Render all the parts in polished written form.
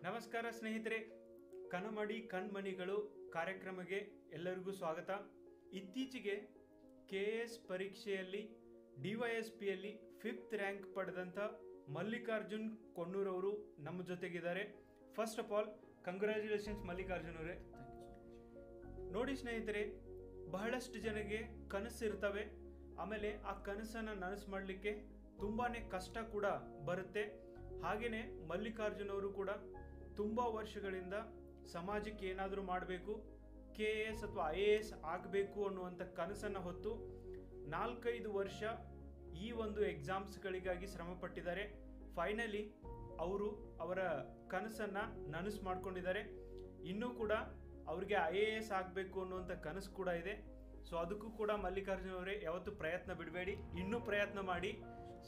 ನಮಸ್ಕಾರ ಸ್ನೇಹಿತರೆ, ಕನಮಡಿ ಕಣ್ಮಣಿಗಳು ಕಾರ್ಯಕ್ರಮಕ್ಕೆ ಎಲ್ಲರಿಗೂ ಸ್ವಾಗತ. ಇತ್ತೀಚೆಗೆ KS ಪರೀಕ್ಷೆಯಲ್ಲಿ DYSPಯಲ್ಲಿ 5th ರ್ಯಾಂಕ್ ಪಡೆದಂಥ ಮಲ್ಲಿಕಾರ್ಜುನ್ ಕೊಣ್ಣೂರ್ ಅವರು ನಮ್ಮ ಜೊತೆಗಿದ್ದಾರೆ. First of all congratulations Mallikarjun ಅವರೇ. ನೋಡಿ ಸ್ನೇಹಿತರೆ, ಬಹಳಷ್ಟು ಜನಗೆ ಕನಸಿರ್ತವೆ, ಆಮೇಲೆ ಆ ಕನಸನ್ನು ನನಸು ಮಾಡಲಿಕ್ಕೆ ತುಂಬಾ ಕಷ್ಟ ಕೂಡ ಬರುತ್ತೆ. ಹಾಗೆಯೇ ಮಲ್ಲಿಕಾರ್ಜುನ್ ಅವರು ಕೂಡ ತುಂಬ ವರ್ಷಗಳಿಂದ ಸಮಾಜಕ್ಕೆ ಏನಾದರೂ ಮಾಡಬೇಕು, KS ಅಥವಾ IAS ಆಗಬೇಕು ಅನ್ನುವಂಥ ಕನಸನ್ನು ಹೊತ್ತು 4-5 ವರ್ಷ ಈ ಒಂದು ಎಕ್ಸಾಮ್ಸ್ಗಳಿಗಾಗಿ ಶ್ರಮ ಪಟ್ಟಿದ್ದಾರೆ. ಫೈನಲಿ ಅವರು ಅವರ ಕನಸನ್ನು ನನಸು ಮಾಡ್ಕೊಂಡಿದ್ದಾರೆ. ಇನ್ನೂ ಕೂಡ ಅವರಿಗೆ IAS ಆಗಬೇಕು ಅನ್ನುವಂಥ ಕನಸು ಕೂಡ ಇದೆ. ಸೊ ಅದಕ್ಕೂ ಕೂಡ ಮಲ್ಲಿಕಾರ್ಜುನ್ ಅವರೇ ಯಾವತ್ತೂ ಪ್ರಯತ್ನ ಬಿಡಬೇಡಿ, ಇನ್ನೂ ಪ್ರಯತ್ನ ಮಾಡಿ.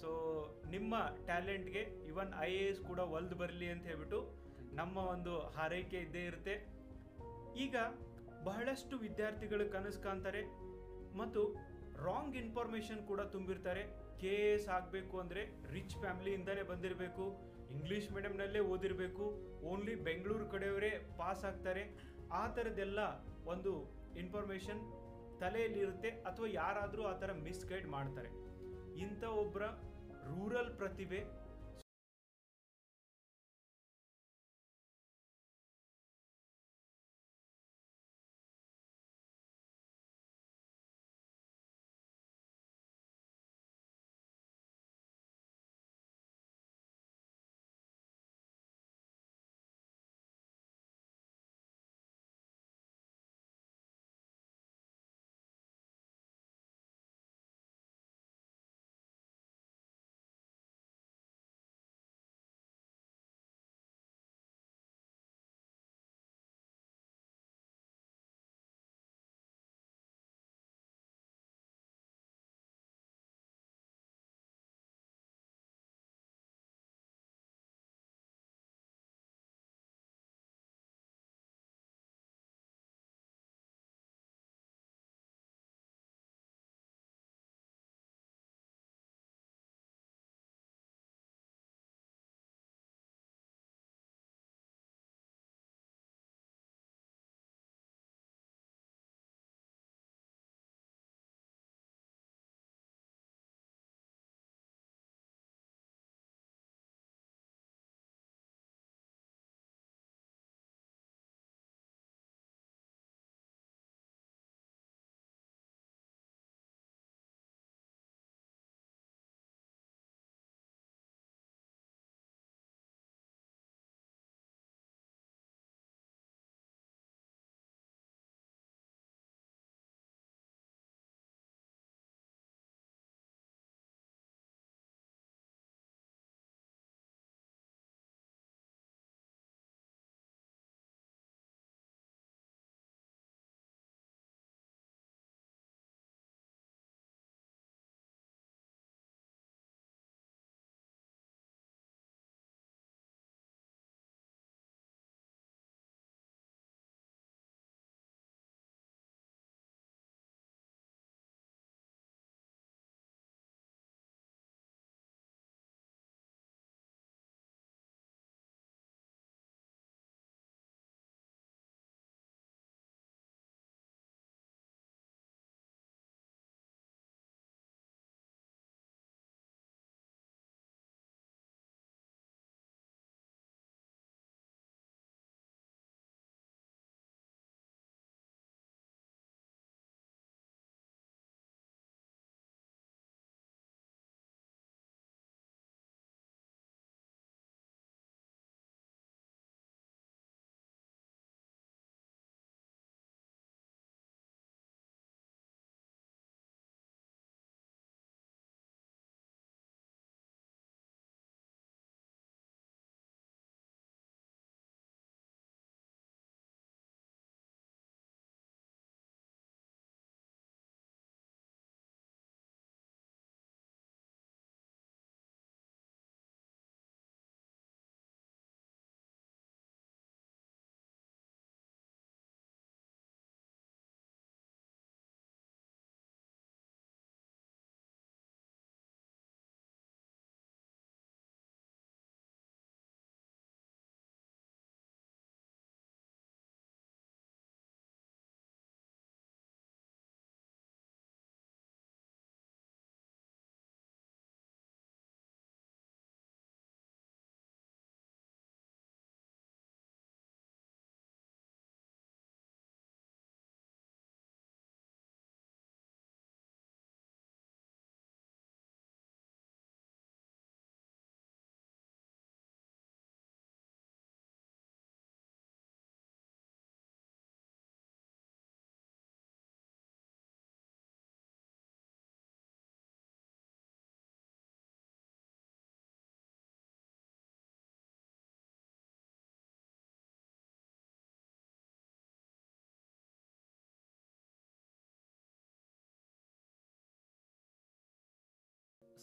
ಸೊ ನಿಮ್ಮ ಟ್ಯಾಲೆಂಟ್ಗೆ ಇವನ್ IAS ಕೂಡ ಒಲ್ದು ಬರಲಿ ಅಂತ ಹೇಳ್ಬಿಟ್ಟು ನಮ್ಮ ಒಂದು ಹಾರೈಕೆ ಇದ್ದೇ ಇರುತ್ತೆ. ಈಗ ಬಹಳಷ್ಟು ವಿದ್ಯಾರ್ಥಿಗಳು ಕನಸು ಕಾಣ್ತಾರೆ ಮತ್ತು ರಾಂಗ್ ಇನ್ಫಾರ್ಮೇಷನ್ ಕೂಡ ತುಂಬಿರ್ತಾರೆ. KS ಆಗಬೇಕು ಅಂದರೆ ರಿಚ್ ಫ್ಯಾಮಿಲಿಯಿಂದಲೇ ಬಂದಿರಬೇಕು, ಇಂಗ್ಲೀಷ್ ಮೀಡಿಯಮ್ನಲ್ಲೇ ಓದಿರಬೇಕು, ಓನ್ಲಿ ಬೆಂಗಳೂರು ಕಡೆಯವರೇ ಪಾಸ್ ಆಗ್ತಾರೆ, ಆ ಥರದ್ದೆಲ್ಲ ಒಂದು ಇನ್ಫಾರ್ಮೇಷನ್ ತಲೆಯಲ್ಲಿರುತ್ತೆ. ಅಥವಾ ಯಾರಾದರೂ ಆ ಥರ ಮಿಸ್ಗೈಡ್ ಮಾಡ್ತಾರೆ. ಇಂಥ ಒಬ್ಬರ ರೂರಲ್ ಪ್ರತಿಭೆ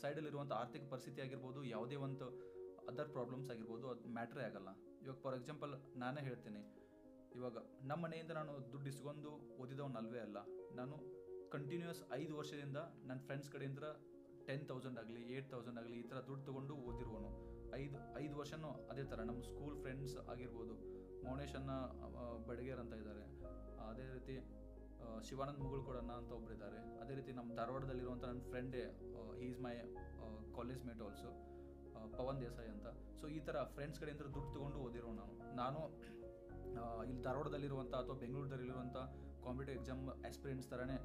ಸೈಡಲ್ಲಿರುವಂಥ ಆರ್ಥಿಕ ಪರಿಸ್ಥಿತಿ ಆಗಿರ್ಬೋದು, ಯಾವುದೇ ಒಂದು ಅದರ್ ಪ್ರಾಬ್ಲಮ್ಸ್ ಆಗಿರ್ಬೋದು, ಅದು ಮ್ಯಾಟ್ರೇ ಆಗಲ್ಲ. ಇವಾಗ ಫಾರ್ ಎಕ್ಸಾಂಪಲ್ ನಾನೇ ಹೇಳ್ತೀನಿ, ಇವಾಗ ನಮ್ಮ ಮನೆಯಿಂದ ನಾನು ದುಡ್ಡು ಇಸ್ಕೊಂಡು ಓದಿದವನು ಅಲ್ವೇ ಅಲ್ಲ. ನಾನು ಕಂಟಿನ್ಯೂಸ್ 5 ವರ್ಷದಿಂದ ನನ್ನ ಫ್ರೆಂಡ್ಸ್ ಕಡೆಯಿಂದ 10,000 ಆಗಲಿ 8,000 ಆಗಲಿ ಈ ಥರ ದುಡ್ಡು ತೊಗೊಂಡು ಓದಿರುವನು. 5 ವರ್ಷನೂ ಅದೇ ಥರ. ನಮ್ಮ ಸ್ಕೂಲ್ ಫ್ರೆಂಡ್ಸ್ ಆಗಿರ್ಬೋದು, ಮೌನೇಶನ್ನ ಬಡಗೇರ್ ಅಂತ ಇದ್ದಾರೆ, ಅದೇ ರೀತಿ ಶಿವಾನಂದ್ ಮುಗುಳ್ಕೊಡಣ್ಣ ಅಂತ ಒಬ್ಬರಿದ್ದಾರೆ, ಅದೇ ರೀತಿ ನಮ್ಮ ಧಾರವಾಡದಲ್ಲಿರುವಂಥ ನನ್ನ ಫ್ರೆಂಡೇ, he is my college mate also, Pavan Desai ಅಂತ. ಸೊ ಈ ಥರ ಫ್ರೆಂಡ್ಸ್ ಕಡೆಯಿಂದ ದುಡ್ಡು ತೊಗೊಂಡು ಓದಿರೋ ನಾನು ಇಲ್ಲಿ ಧಾರವಾಡದಲ್ಲಿರುವಂಥ ಅಥವಾ ಬೆಂಗಳೂರದಲ್ಲಿರುವಂಥ ಕಾಂಪಿಟೇಟಿವ್ ಎಕ್ಸಾಮ್ ಆಸ್ಪಿರೆಂಟ್ಸ್ ಥರನೇ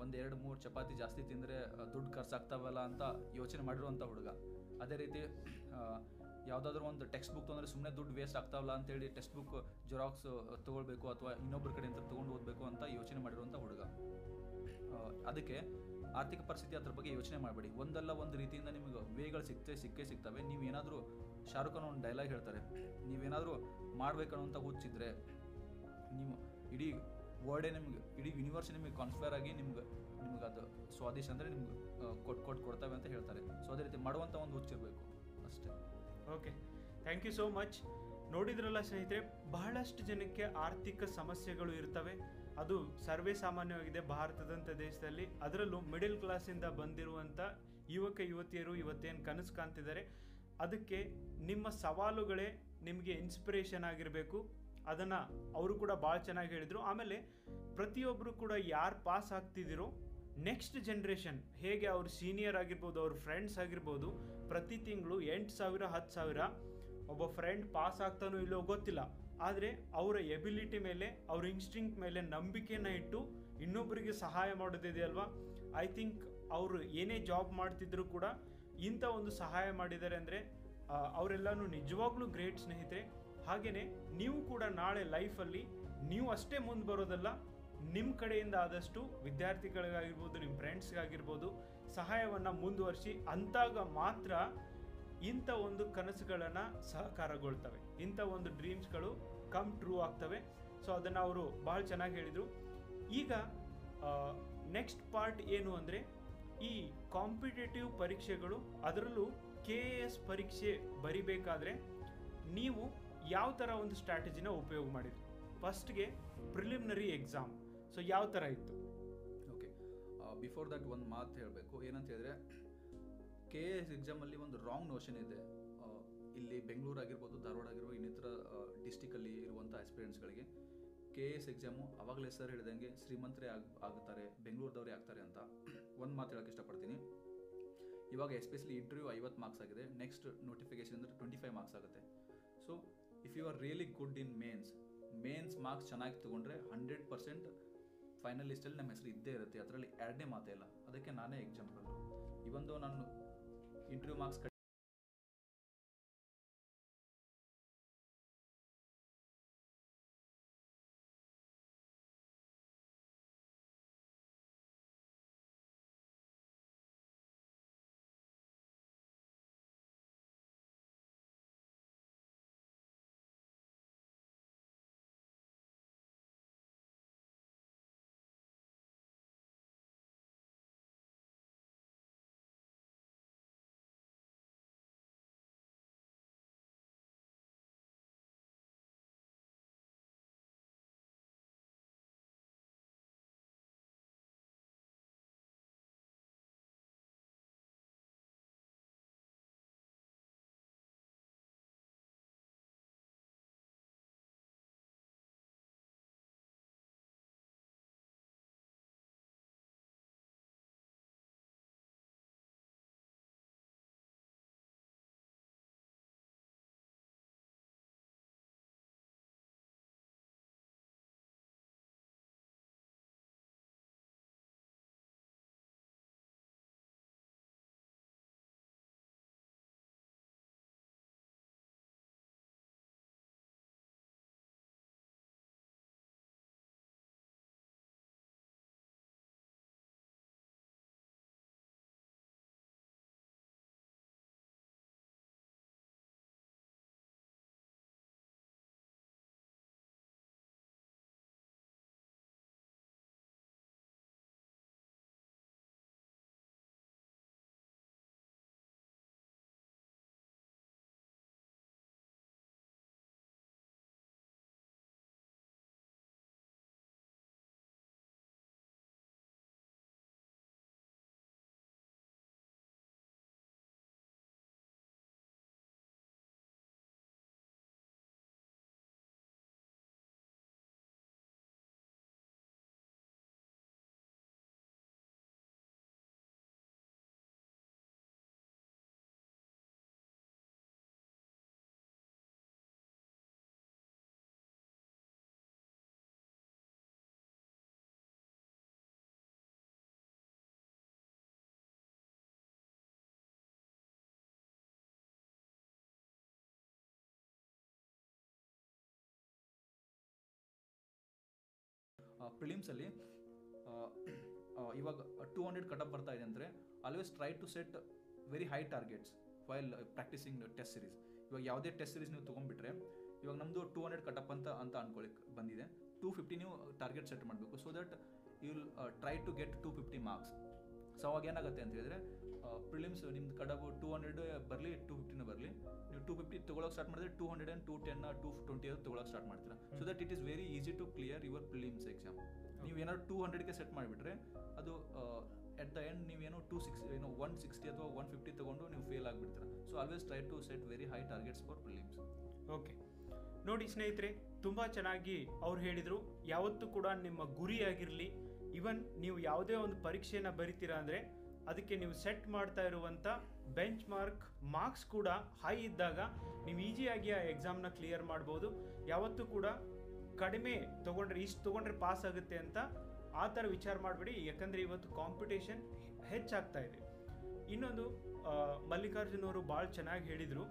1-2-3 ಚಪಾತಿ ಜಾಸ್ತಿ ತಿಂದರೆ ದುಡ್ಡು ಖರ್ಚಾಗ್ತಾವಲ್ಲ ಅಂತ ಯೋಚನೆ ಮಾಡಿರುವಂಥ ಹುಡುಗ. ಅದೇ ರೀತಿ ಯಾವುದಾದ್ರೂ ಒಂದು ಟೆಕ್ಸ್ಟ್ ಬುಕ್ ತೊಗೊಂಡ್ರೆ ಸುಮ್ಮನೆ ದುಡ್ಡು ವೇಸ್ಟ್ ಆಗ್ತಾವಲ್ಲ ಅಂತೇಳಿ ಟೆಕ್ಸ್ಟ್ ಬುಕ್ ಜೆರಾಕ್ಸ್ ತೊಗೊಳ್ಬೇಕು ಅಥವಾ ಇನ್ನೊಬ್ಬರ ಕಡೆಯಿಂದ ತೊಗೊಂಡು ಓದಬೇಕು ಅಂತ ಯೋಚನೆ ಮಾಡಿರುವಂಥ ಹುಡುಗ. ಅದಕ್ಕೆ ಆರ್ಥಿಕ ಪರಿಸ್ಥಿತಿ ಅದ್ರ ಬಗ್ಗೆ ಯೋಚನೆ ಮಾಡಬೇಡಿ. ಒಂದಲ್ಲ ಒಂದು ರೀತಿಯಿಂದ ನಿಮಗೆ ವೇಗಳು ಸಿಕ್ಕೇ ಸಿಗ್ತವೆ. ನೀವೇನಾದರೂ ಶಾರುಖ್ ಖಾನ್ ಒಂದು ಡೈಲಾಗ್ ಹೇಳ್ತಾರೆ, ನೀವೇನಾದರೂ ಮಾಡ್ಬೇಕನ್ನೋಂಥ ಹುಚ್ಚಿದ್ರೆ ನೀವು ಇಡೀ ವರ್ಡೇ ನಿಮ್ಗೆ, ಇಡೀ ಯೂನಿವರ್ಸ್ ನಿಮಗೆ ಕಾನ್ಸ್ಪೈರ್ ಆಗಿ ನಿಮ್ಗೆ ಅದು ಸ್ವಾದಿಷ್ಟ ಅಂದರೆ ನಿಮ್ಗೆ ಕೊಡ್ತವೆ ಅಂತ ಹೇಳ್ತಾರೆ. ಸೊ ಅದೇ ರೀತಿ ಮಾಡುವಂಥ ಒಂದು ಹುಚ್ಚಿರಬೇಕು ಅಷ್ಟೇ. Okay, thank you so much. ನೋಡಿದ್ರಲ್ಲ ಸ್ನೇಹಿತರೆ, ಬಹಳಷ್ಟು ಜನಕ್ಕೆ ಆರ್ಥಿಕ ಸಮಸ್ಯೆಗಳು ಇರ್ತವೆ. ಅದು ಸರ್ವೇ ಸಾಮಾನ್ಯವಾಗಿದೆ ಭಾರತದಂಥ ದೇಶದಲ್ಲಿ. ಅದರಲ್ಲೂ ಮಿಡಿಲ್ ಕ್ಲಾಸಿಂದ ಬಂದಿರುವಂಥ ಯುವಕ ಯುವತಿಯರು ಇವತ್ತೇನು ಕನಸು ಕಾಣ್ತಿದ್ದಾರೆ, ಅದಕ್ಕೆ ನಿಮ್ಮ ಸವಾಲುಗಳೇ ನಿಮಗೆ ಇನ್ಸ್ಪಿರೇಷನ್ ಆಗಿರಬೇಕು. ಅದನ್ನು ಅವರು ಕೂಡ ಭಾಳ ಚೆನ್ನಾಗಿ ಹೇಳಿದರು. ಆಮೇಲೆ ಪ್ರತಿಯೊಬ್ಬರು ಕೂಡ ಯಾರು ಪಾಸ್ ಆಗ್ತಿದ್ದೀರೋ ನೆಕ್ಸ್ಟ್ ಜನ್ರೇಷನ್ ಹೇಗೆ ಅವ್ರ ಸೀನಿಯರ್ ಆಗಿರ್ಬೋದು, ಅವ್ರ ಫ್ರೆಂಡ್ಸ್ ಆಗಿರ್ಬೋದು, ಪ್ರತಿ ತಿಂಗಳು 8,000 10,000 ಒಬ್ಬ ಫ್ರೆಂಡ್ ಪಾಸ್ ಆಗ್ತಾನೋ ಇಲ್ಲೋ ಗೊತ್ತಿಲ್ಲ, ಆದರೆ ಅವರ ಎಬಿಲಿಟಿ ಮೇಲೆ, ಅವ್ರ ಇನ್ಸ್ಟಿಂಕ್ಟ್ ಮೇಲೆ ನಂಬಿಕೆನ ಇಟ್ಟು ಇನ್ನೊಬ್ಬರಿಗೆ ಸಹಾಯ ಮಾಡೋದಿದೆ ಅಲ್ವಾ. ಐ ಥಿಂಕ್ ಅವರು ಏನೇ ಜಾಬ್ ಮಾಡ್ತಿದ್ರು ಕೂಡ ಇಂಥ ಒಂದು ಸಹಾಯ ಮಾಡಿದ್ದಾರೆ ಅಂದರೆ ಅವರೆಲ್ಲನೂ ನಿಜವಾಗ್ಲೂ ಗ್ರೇಟ್ ಸ್ನೇಹಿತರೆ. ಹಾಗೆಯೇ ನೀವು ಕೂಡ ನಾಳೆ ಲೈಫಲ್ಲಿ ನೀವು ಅಷ್ಟೇ ಮುಂದೆ ಬರೋದಲ್ಲ, ನಿಮ್ಮ ಕಡೆಯಿಂದ ಆದಷ್ಟು ವಿದ್ಯಾರ್ಥಿಗಳಿಗಾಗಿರ್ಬೋದು, ನಿಮ್ಮ ಫ್ರೆಂಡ್ಸ್ಗಾಗಿರ್ಬೋದು ಸಹಾಯವನ್ನು ಮುಂದುವರಿಸಿ. ಅಂತಾಗ ಮಾತ್ರ ಇಂಥ ಒಂದು ಕನಸುಗಳನ್ನು ಸಹಕಾರಗೊಳ್ತವೆ, ಇಂಥ ಒಂದು ಡ್ರೀಮ್ಸ್ಗಳು ಕಮ್ ಟ್ರೂ ಆಗ್ತವೆ. ಸೊ ಅದನ್ನು ಅವರು ಭಾಳ ಚೆನ್ನಾಗಿ ಹೇಳಿದರು. ಈಗ ನೆಕ್ಸ್ಟ್ ಪಾರ್ಟ್ ಏನು ಅಂದರೆ, ಈ ಕಾಂಪಿಟೇಟಿವ್ ಪರೀಕ್ಷೆಗಳು, ಅದರಲ್ಲೂ KAS ಪರೀಕ್ಷೆ ಬರಿಬೇಕಾದ್ರೆ ನೀವು ಯಾವ ಥರ ಒಂದು ಸ್ಟ್ರಾಟಜಿನ ಉಪಯೋಗ ಮಾಡಿದ್ರಿ? ಫಸ್ಟ್ಗೆ ಪ್ರಿಲಿಮಿನರಿ ಎಕ್ಸಾಮ್, ಸೊ ಯಾವ ಥರ ಇತ್ತು? ಓಕೆ, ಬಿಫೋರ್ ದಟ್ ಒಂದು ಮಾತು ಹೇಳಬೇಕು. ಏನಂತ ಹೇಳಿದ್ರೆ, KAS ಎಕ್ಸಾಮಲ್ಲಿ ಒಂದು ರಾಂಗ್ ನೋಷನ್ ಇದೆ. ಇಲ್ಲಿ ಬೆಂಗಳೂರು ಆಗಿರ್ಬೋದು, ಧಾರವಾಡ ಆಗಿರ್ಬೋದು, ಇನ್ನಿತರ ಡಿಸ್ಟಿಕಲ್ಲಿ ಇರುವಂಥ ಆಸ್ಪಿರೆಂಟ್ಸ್ಗಳಿಗೆ KAS ಎಕ್ಸಾಮು ಅವಾಗಲೇ ಸರ್ ಹೇಳಿದಂಗೆ ಶ್ರೀಮಂತರೇ ಆಗುತ್ತಾರೆ, ಬೆಂಗಳೂರದವರೇ ಆಗ್ತಾರೆ ಅಂತ ಒಂದು ಮಾತು ಹೇಳೋಕ್ಕೆ ಇಷ್ಟಪಡ್ತೀನಿ. ಇವಾಗ ಎಸ್ಪೆಷಲಿ ಇಂಟರ್ವ್ಯೂ 50 ಮಾರ್ಕ್ಸ್ ಆಗಿದೆ, ನೆಕ್ಸ್ಟ್ ನೋಟಿಫಿಕೇಶನ್ ಅಂದರೆ 25 ಮಾರ್ಕ್ಸ್ ಆಗುತ್ತೆ. So if you are really good in mains marks ಚೆನ್ನಾಗಿ ತೊಗೊಂಡ್ರೆ 100% ಫೈನಲ್ ಲಿಸ್ಟಲ್ಲಿ ನಮ್ಮ ಹೆಸರು ಇದ್ದೇ ಇರುತ್ತೆ, ಅದರಲ್ಲಿ ಎರಡನೇ ಮಾತೇ ಇಲ್ಲ. ಅದಕ್ಕೆ ನಾನೇ ಎಕ್ಸಾಂಪಲ್. ಇವೊಂದು ನಾನು ಇಂಟರ್ವ್ಯೂ ಮಾರ್ಕ್ಸ್ ಪ್ರಿಲಿಮ್ಸಲ್ಲಿ ಇವಾಗ 200 ಕಟಪ್ ಬರ್ತಾ ಇದೆ ಅಂದರೆ always try to set very high targets while practising test series. ಇವಾಗ ಯಾವುದೇ ಟೆಸ್ಟ್ ಸೀರೀಸ್ ನೀವು ತೊಗೊಂಡ್ಬಿಟ್ರೆ, ಇವಾಗ ನಮ್ಮದು 200 ಕಟಪ್ ಅಂತ ಅನ್ಕೊಳ್ಳಿಕ್ಕೆ ಬಂದಿದೆ, 250 ನೀವು ಟಾರ್ಗೆಟ್ ಸೆಟ್ ಮಾಡಬೇಕು. So that you will try to get 250 marks. So ಅವಾಗ ಏನಾಗುತ್ತೆ ಅಂತ ಹೇಳಿದ್ರೆ, ಪ್ರಿಲಿಮ್ಸ್ ನಿಮ್ದು ಕಡಬು 200 ಬರಲಿ 250 ಬರಲಿ, ನೀವು 250 ತೊಗೊಳಕ್ಕೆ ಸ್ಟಾರ್ಟ್ ಮಾಡಿದ್ರೆ 200 and 210 220 ತೊಗೊಳಕ್ಕೆ ಸ್ಟಾರ್ಟ್ ಮಾಡ್ತೀರಾ. So that it is very easy to clear your prelims exam. ನೀವು ಏನಾದ್ರು 200ಗೆ ಸೆಟ್ ಮಾಡಿಬಿಟ್ರೆ ಅದು ಎಟ್ ದ ಎಂಡ್ ನೀವೇನೋ 160 ಅಥವಾ 150 ತೊಗೊಂಡು ನೀವು ಫೇಲ್ ಆಗಿಬಿಡ್ತೀರಾ. So always try to set very high targets for prelims. Okay, ನೋಡಿ ಸ್ನೇಹಿತರೆ, ತುಂಬ ಚೆನ್ನಾಗಿ ಅವ್ರು ಹೇಳಿದರು. ಯಾವತ್ತೂ ಕೂಡ ನಿಮ್ಮ ಗುರಿಯಾಗಿರಲಿ, ಇವನ್ ನೀವು ಯಾವುದೇ ಒಂದು ಪರೀಕ್ಷೆಯನ್ನು ಬರಿತೀರಾ ಅಂದರೆ ಅದಕ್ಕೆ ನೀವು ಸೆಟ್ ಮಾಡ್ತಾ ಇರುವಂಥ ಬೆಂಚ್ ಮಾರ್ಕ್ಸ್ ಕೂಡ ಹೈ ಇದ್ದಾಗ ನೀವು ಈಸಿಯಾಗಿ ಆ ಎಕ್ಸಾಮ್ನ ಕ್ಲಿಯರ್ ಮಾಡ್ಬೋದು. ಯಾವತ್ತೂ ಕೂಡ ಕಡಿಮೆ ತೊಗೊಂಡ್ರೆ ಇಷ್ಟು ತೊಗೊಂಡ್ರೆ ಪಾಸ್ ಆಗುತ್ತೆ ಅಂತ ಆ ಥರ ವಿಚಾರ ಮಾಡಬೇಡಿ, ಯಾಕಂದರೆ ಇವತ್ತು ಕಾಂಪಿಟೇಷನ್ ಹೆಚ್ಚಾಗ್ತಾ ಇದೆ. ಇನ್ನೊಂದು ಮಲ್ಲಿಕಾರ್ಜುನ್ ಅವರು ಭಾಳ ಚೆನ್ನಾಗಿ ಹೇಳಿದರು,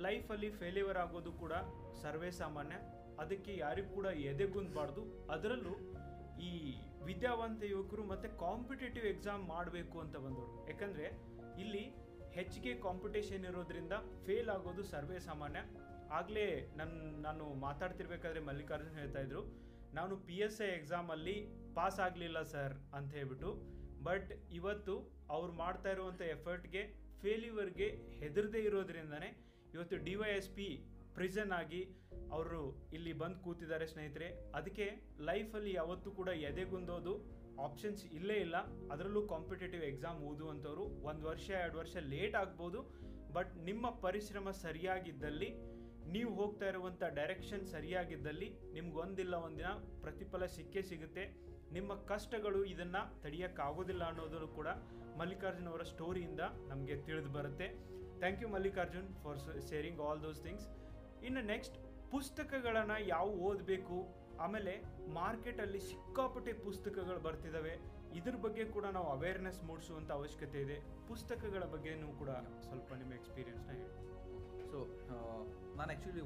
ಲೈಫಲ್ಲಿ ಫೇಲ್ಯೂರ್ ಆಗೋದು ಕೂಡ ಸರ್ವೇ ಸಾಮಾನ್ಯ, ಅದಕ್ಕೆ ಯಾರಿಗೂ ಕೂಡ ಎದೆಗುಂದಬಾರ್ದು. ಅದರಲ್ಲೂ ಈ ವಿದ್ಯಾವಂತ ಯುವಕರು ಮತ್ತು ಕಾಂಪಿಟೇಟಿವ್ ಎಕ್ಸಾಮ್ ಮಾಡಬೇಕು ಅಂತ ಬಂದವರು, ಯಾಕಂದರೆ ಇಲ್ಲಿ ಹೆಚ್ಚಿಗೆ ಕಾಂಪಿಟೇಷನ್ ಇರೋದ್ರಿಂದ ಫೇಲ್ ಆಗೋದು ಸರ್ವೇ ಸಾಮಾನ್ಯ. ಆಗಲೇ ನಾನು ಮಾತಾಡ್ತಿರ್ಬೇಕಾದ್ರೆ ಮಲ್ಲಿಕಾರ್ಜುನ್ ಹೇಳ್ತಾ ಇದ್ರು, ನಾನು PSI ಎಕ್ಸಾಮಲ್ಲಿ ಪಾಸ್ ಆಗಲಿಲ್ಲ ಸರ್ ಅಂತ ಹೇಳ್ಬಿಟ್ಟು. ಬಟ್ ಇವತ್ತು ಅವ್ರು ಮಾಡ್ತಾ ಇರುವಂಥ ಎಫರ್ಟ್ಗೆ, ಫೇಲ್ಯೂರ್ಗೆ ಹೆದರದೇ ಇರೋದ್ರಿಂದನೇ ಇವತ್ತು DYSP ಪ್ರಿಸನ್ ಆಗಿ ಅವರು ಇಲ್ಲಿ ಬಂದು ಕೂತಿದ್ದಾರೆ ಸ್ನೇಹಿತರೆ. ಅದಕ್ಕೆ ಲೈಫಲ್ಲಿ ಯಾವತ್ತೂ ಕೂಡ ಎದೆಗುಂದೋದು ಆಪ್ಷನ್ಸ್ ಇಲ್ಲೇ ಇಲ್ಲ. ಅದರಲ್ಲೂ ಕಾಂಪಿಟೇಟಿವ್ ಎಕ್ಸಾಮ್ ಓದುವಂಥವ್ರು 1 ವರ್ಷ 2 ವರ್ಷ ಲೇಟ್ ಆಗ್ಬೋದು, ಬಟ್ ನಿಮ್ಮ ಪರಿಶ್ರಮ ಸರಿಯಾಗಿದ್ದಲ್ಲಿ, ನೀವು ಹೋಗ್ತಾ ಇರುವಂಥ ಡೈರೆಕ್ಷನ್ ಸರಿಯಾಗಿದ್ದಲ್ಲಿ ನಿಮ್ಗೆ ಒಂದಿಲ್ಲ ಒಂದಿನ ಪ್ರತಿಫಲ ಸಿಕ್ಕೇ ಸಿಗುತ್ತೆ. ನಿಮ್ಮ ಕಷ್ಟಗಳು ಇದನ್ನು ತಡೆಯೋಕ್ಕಾಗೋದಿಲ್ಲ ಅನ್ನೋದು ಕೂಡ ಮಲ್ಲಿಕಾರ್ಜುನ್ ಅವರ ಸ್ಟೋರಿಯಿಂದ ನಮಗೆ ತಿಳಿದು ಬರುತ್ತೆ. Thank you Mallikarjun for sharing all those things. ಇನ್ನು ನೆಕ್ಸ್ಟ್, ಪುಸ್ತಕಗಳನ್ನು ಯಾವ ಓದಬೇಕು, ಆಮೇಲೆ ಮಾರ್ಕೆಟಲ್ಲಿ ಸಿಕ್ಕಾಪಟ್ಟೆ ಪುಸ್ತಕಗಳು ಬರ್ತಿದ್ದಾವೆ, ಇದ್ರ ಬಗ್ಗೆ ಕೂಡ ನಾವು ಅವೇರ್ನೆಸ್ ಮೂಡಿಸುವಂಥ ಅವಶ್ಯಕತೆ ಇದೆ. ಪುಸ್ತಕಗಳ ಬಗ್ಗೆನೂ ಕೂಡ ಸ್ವಲ್ಪ ನಿಮ್ಮ ಎಕ್ಸ್ಪೀರಿಯನ್ಸ್ನ ಹೇಳಿ. ಸೊ ನಾನು ಆ್ಯಕ್ಚುಲಿ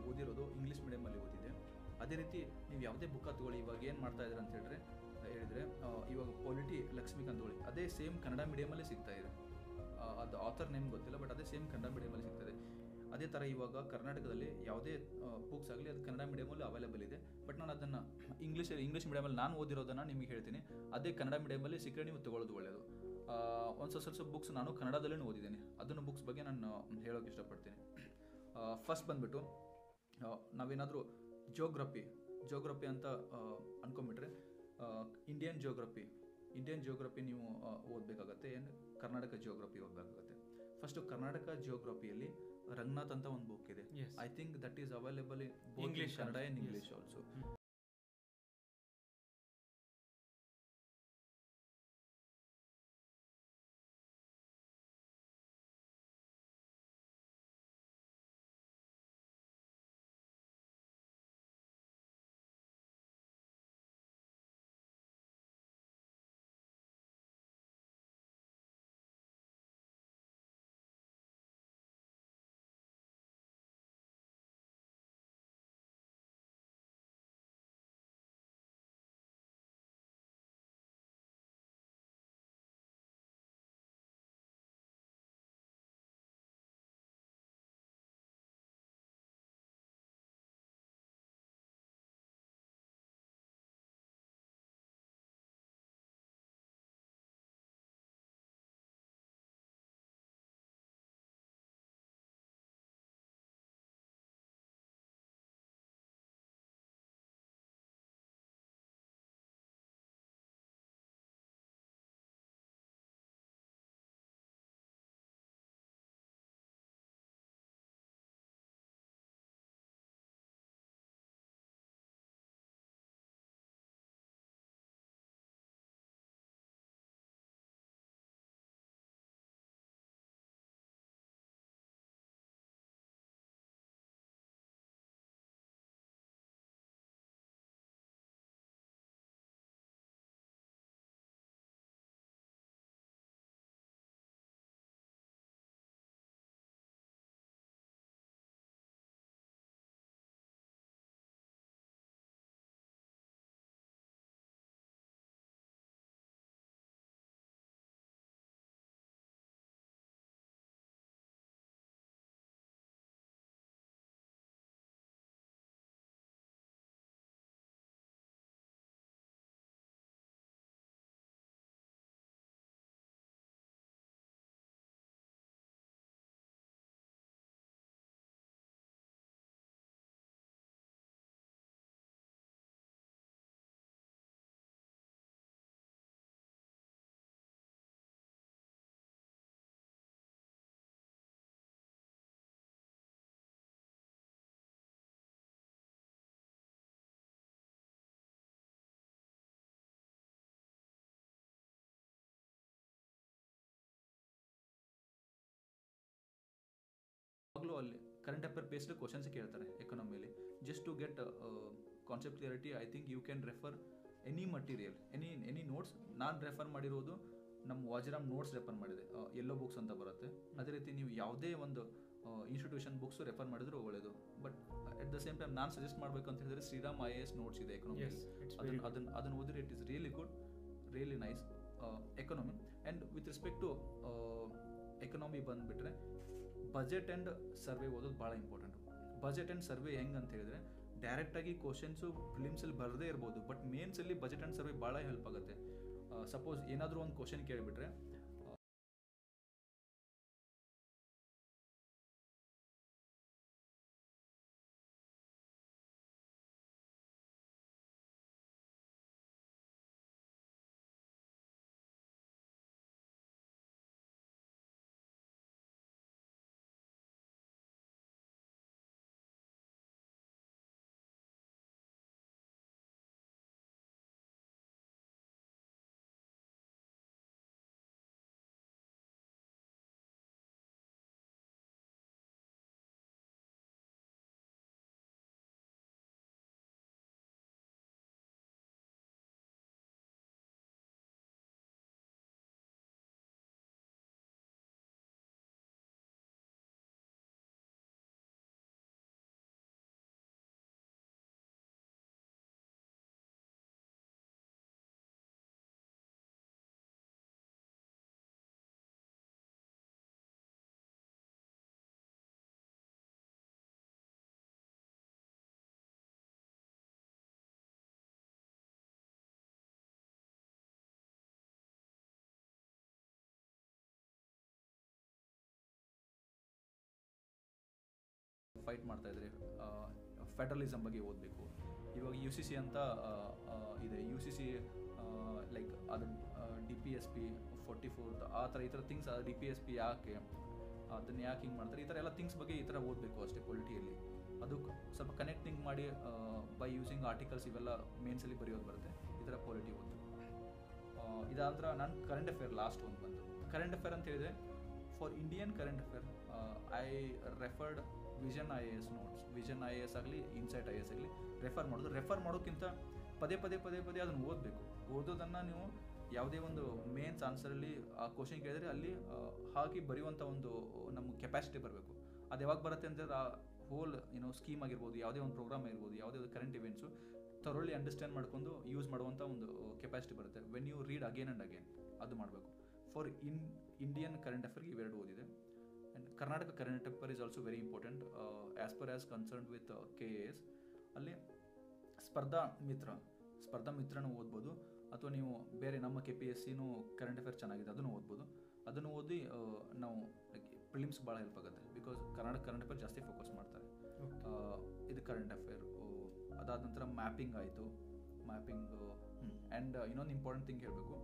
ಓದಿರೋದು ಇಂಗ್ಲೀಷ್ ಮೀಡಿಯಮಲ್ಲಿ ಓದಿದ್ದೆ. ಅದೇ ರೀತಿ ನೀವು ಯಾವುದೇ ಬುಕ್ಕ ತೊಗೊಳ್ಳಿ, ಇವಾಗ ಏನು ಮಾಡ್ತಾ ಇದ್ದಾರೆ ಅಂತ ಹೇಳಿದ್ರೆ ಇವಾಗ ಪೊಲಿಟಿ ಲಕ್ಷ್ಮೀಕಾಂತ್ ತೊಗೊಳ್ಳಿ, ಅದೇ ಸೇಮ್ ಕನ್ನಡ ಮೀಡಿಯಮಲ್ಲೇ ಸಿಗ್ತಾ ಇದೆ. ಅದು ಆಥರ್ ನೇಮ್ ಗೊತ್ತಿಲ್ಲ, ಬಟ್ ಅದೇ ಸೇಮ್ ಕನ್ನಡ ಮೀಡಿಯಮಲ್ಲಿ ಸಿಗ್ತದೆ. ಅದೇ ಥರ ಇವಾಗ ಕರ್ನಾಟಕದಲ್ಲಿ ಯಾವುದೇ ಬುಕ್ಸ್ ಆಗಲಿ ಅದು ಕನ್ನಡ ಮೀಡಿಯಮಲ್ಲಿ ಅವೈಲೇಬಲ್ ಇದೆ. ಬಟ್ ನಾನು ಅದನ್ನು ಇಂಗ್ಲೀಷ್ ಮೀಡಿಯಮಲ್ಲಿ ನಾನು ಓದಿರೋದನ್ನು ನಿಮಗೆ ಹೇಳ್ತೀನಿ. ಅದೇ ಕನ್ನಡ ಮೀಡಿಯಮಲ್ಲಿ ಸಿಕ್ಕರೆ ನೀವು ತೊಗೊಳ್ಳೋದು ಒಳ್ಳೆಯದು. ಒಂದು ಸ್ವಲ್ಪ ಬುಕ್ಸ್ ನಾನು ಕನ್ನಡದಲ್ಲೂ ಓದಿದ್ದೀನಿ, ಅದನ್ನು ಬುಕ್ಸ್ ಬಗ್ಗೆ ನಾನು ಹೇಳೋಕ್ಕೆ ಇಷ್ಟಪಡ್ತೀನಿ. ಫಸ್ಟ್ ಬಂದುಬಿಟ್ಟು ನಾವೇನಾದರೂ ಜೋಗ್ರಫಿ ಅಂತ ಅಂದ್ಕೊಂಬಿಟ್ರೆ, ಇಂಡಿಯನ್ ಜಿಯೋಗ್ರಫಿ ನೀವು ಓದಬೇಕಾಗತ್ತೆ, ಏನು ಕರ್ನಾಟಕ ಜಿಯೋಗ್ರಫಿ ಓದಬೇಕಾಗತ್ತೆ. ಫಸ್ಟು ಕರ್ನಾಟಕ ಜಿಯೋಗ್ರಫಿಯಲ್ಲಿ ರಂಗನಾಥ್ ಅಂತ ಒಂದು ಬುಕ್ ಇದೆ. I think that is available in English, Kannada and English also. ಯಾವಾಗಲೂ ಅಲ್ಲಿ ಕರೆಂಟ್ ಅಫೇರ್ ಬೇಸ್ಡ್ ಕ್ವಶನ್ಸ್ ಕೇಳ್ತಾರೆ economically. Just to get concept clarity, I think you can refer any material, any notes. ನಾನು refer ಮಾಡಿರೋದು ನಮ್ಮ Vajiram notes refer ಮಾಡಿದೆ, ಎಲ್ಲೋ books ಅಂತ ಬರುತ್ತೆ. ಅದೇ ರೀತಿ ನೀವು ಯಾವುದೇ ಒಂದು ಇನ್ಸ್ಟಿಟ್ಯೂಷನ್ ಬುಕ್ಸ್ ರೆಫರ್ ಮಾಡಿದ್ರು ಒಳ್ಳೆಯದು. But at the same time ನಾನು ಸಜೆಸ್ಟ್ ಮಾಡಬೇಕು ಅಂತ ಹೇಳಿದ್ರೆ ಶ್ರೀರಾಮ್ IAS ನೋಟ್ಸ್ ಇದೆ ಎಕನಾಮಿ, ಅದನ್ನು ಓದಿದ್ರೆ it is really good, really nice economy. And with respect to economy ಬಂದುಬಿಟ್ರೆ ಬಜೆಟ್ ಆ್ಯಂಡ್ ಸರ್ವೆ ಓದೋದು ಭಾಳ ಇಂಪಾರ್ಟೆಂಟು. ಬಜೆಟ್ ಆ್ಯಂಡ್ ಸರ್ವೆ ಹೆಂಗೆ ಅಂತ ಹೇಳಿದ್ರೆ ಡೈರೆಕ್ಟಾಗಿ ಕ್ವಶನ್ಸು ಫಿಲಿಮ್ಸಲ್ಲಿ ಬರದೇ ಇರ್ಬೋದು, ಬಟ್ ಮೇನ್ಸಲ್ಲಿ ಬಜೆಟ್ ಆ್ಯಂಡ್ ಸರ್ವೆ ಭಾಳ ಹೆಲ್ಪ್ ಆಗುತ್ತೆ. ಸಪೋಸ್ ಏನಾದರೂ ಒಂದು ಕ್ವಶನ್ ಕೇಳಿಬಿಟ್ರೆ ಫೈಟ್ ಮಾಡ್ತಾಯಿದ್ರೆ ಫೆಡರಲಿಸಮ್ ಬಗ್ಗೆ ಓದಬೇಕು. ಇವಾಗ UCC ಅಂತ ಇದೆ, UCC ಲೈಕ್ ಅದು DPSP 44 ಆ ಥರ ಈ ಥರ ಥಿಂಗ್ಸ್, DPSP ಯಾಕೆ ಅದನ್ನು ಯಾಕೆ ಹಿಂಗೆ ಮಾಡ್ತಾರೆ, ಈ ಥರ ಎಲ್ಲ ಥಿಂಗ್ಸ್ ಬಗ್ಗೆ ಈ ಥರ ಓದಬೇಕು ಅಷ್ಟೇ ಪೊಲಿಟಿಯಲ್ಲಿ. ಅದು ಸ್ವಲ್ಪ ಕನೆಕ್ಟಿಂಗ್ ಮಾಡಿ ಬೈ ಯೂಸಿಂಗ್ ಆರ್ಟಿಕಲ್ಸ್ ಇವೆಲ್ಲ ಮೇನ್ಸಲ್ಲಿ ಬರೆಯೋದು ಬರುತ್ತೆ, ಈ ಥರ ಪೊಲಿಟಿ ಓದಬೇಕು. ಇದಾದ್ರೆ ನಾನು ಕರೆಂಟ್ ಅಫೇರ್ ಲಾಸ್ಟ್ ಒಂದು ಬಂತು. ಕರೆಂಟ್ ಅಫೇರ್ ಅಂತ ಹೇಳಿದ್ರೆ for Indian current affair I referred vision IAS notes. Vision IAS ಆಗಲಿ, ಇನ್ಸೈಟ್ IAS ಆಗಲಿ ರೆಫರ್ ಮಾಡೋಕ್ಕಿಂತ ಪದೇ ಅದನ್ನು ಓದಬೇಕು. ಓದೋದನ್ನು ನೀವು ಯಾವುದೇ ಒಂದು ಮೇನ್ಸ್ ಆನ್ಸರಲ್ಲಿ ಆ ಕ್ವಶನ್ ಕೇಳಿದ್ರೆ ಅಲ್ಲಿ ಹಾಕಿ ಬರೆಯುವಂಥ ಒಂದು ನಮ್ಮ ಕೆಪಾಸಿಟಿ ಬರಬೇಕು. ಅದು ಯಾವಾಗ ಬರುತ್ತೆ ಅಂದರೆ ಆ ಹೋಲ್ ಸ್ಕೀಮ್ ಆಗಿರ್ಬೋದು, ಯಾವುದೇ ಒಂದು ಪ್ರೋಗ್ರಾಮ್ ಆಗಿರ್ಬೋದು, ಯಾವುದೇ ಒಂದು ಕರೆಂಟ್ ಇವೆಂಟ್ಸು ಥರೋಲಿ ಅಂಡರ್ಸ್ಟ್ಯಾಂಡ್ ಮಾಡ್ಕೊಂಡು ಯೂಸ್ ಮಾಡುವಂಥ ಒಂದು ಕೆಪಾಸಿಟಿ ಬರುತ್ತೆ. When you read again and again ಅದು ಮಾಡಬೇಕು. ಫಾರ್ ಇಂಡಿಯನ್ ಕರೆಂಟ್ ಅಫೇರ್ಗೆ ಇವೆರಡು ಓದಿದೆ. And Karnataka current affair is also very important as per as concerned with KAS. ಅಲ್ಲಿ ಸ್ಪರ್ಧಾ ಮಿತ್ರನೂ ಓದ್ಬೋದು, ಅಥವಾ ನೀವು ಬೇರೆ ನಮ್ಮ KPSCನೂ ಕರೆಂಟ್ ಅಫೇರ್ ಚೆನ್ನಾಗಿದೆ ಅದನ್ನು ಓದ್ಬೋದು. ಅದನ್ನು ಓದಿ ನಾವು ಪ್ರಿಲಿಮ್ಸ್ ಭಾಳ ಹೆಲ್ಪ್ ಆಗುತ್ತೆ. ಬಿಕಾಸ್ ಕರ್ನಾಟಕ ಕರೆಂಟ್ ಅಫೇರ್ ಜಾಸ್ತಿ ಫೋಕಸ್ ಮಾಡ್ತಾರೆ. ಇದು ಕರೆಂಟ್ ಅಫೇರ್. ಅದಾದ ನಂತರ ಮ್ಯಾಪಿಂಗ್ ಆಯಿತು. ಆ್ಯಂಡ್ ಇನ್ನೊಂದು ಇಂಪಾರ್ಟೆಂಟ್ ಥಿಂಗ್ ಹೇಳಬೇಕು,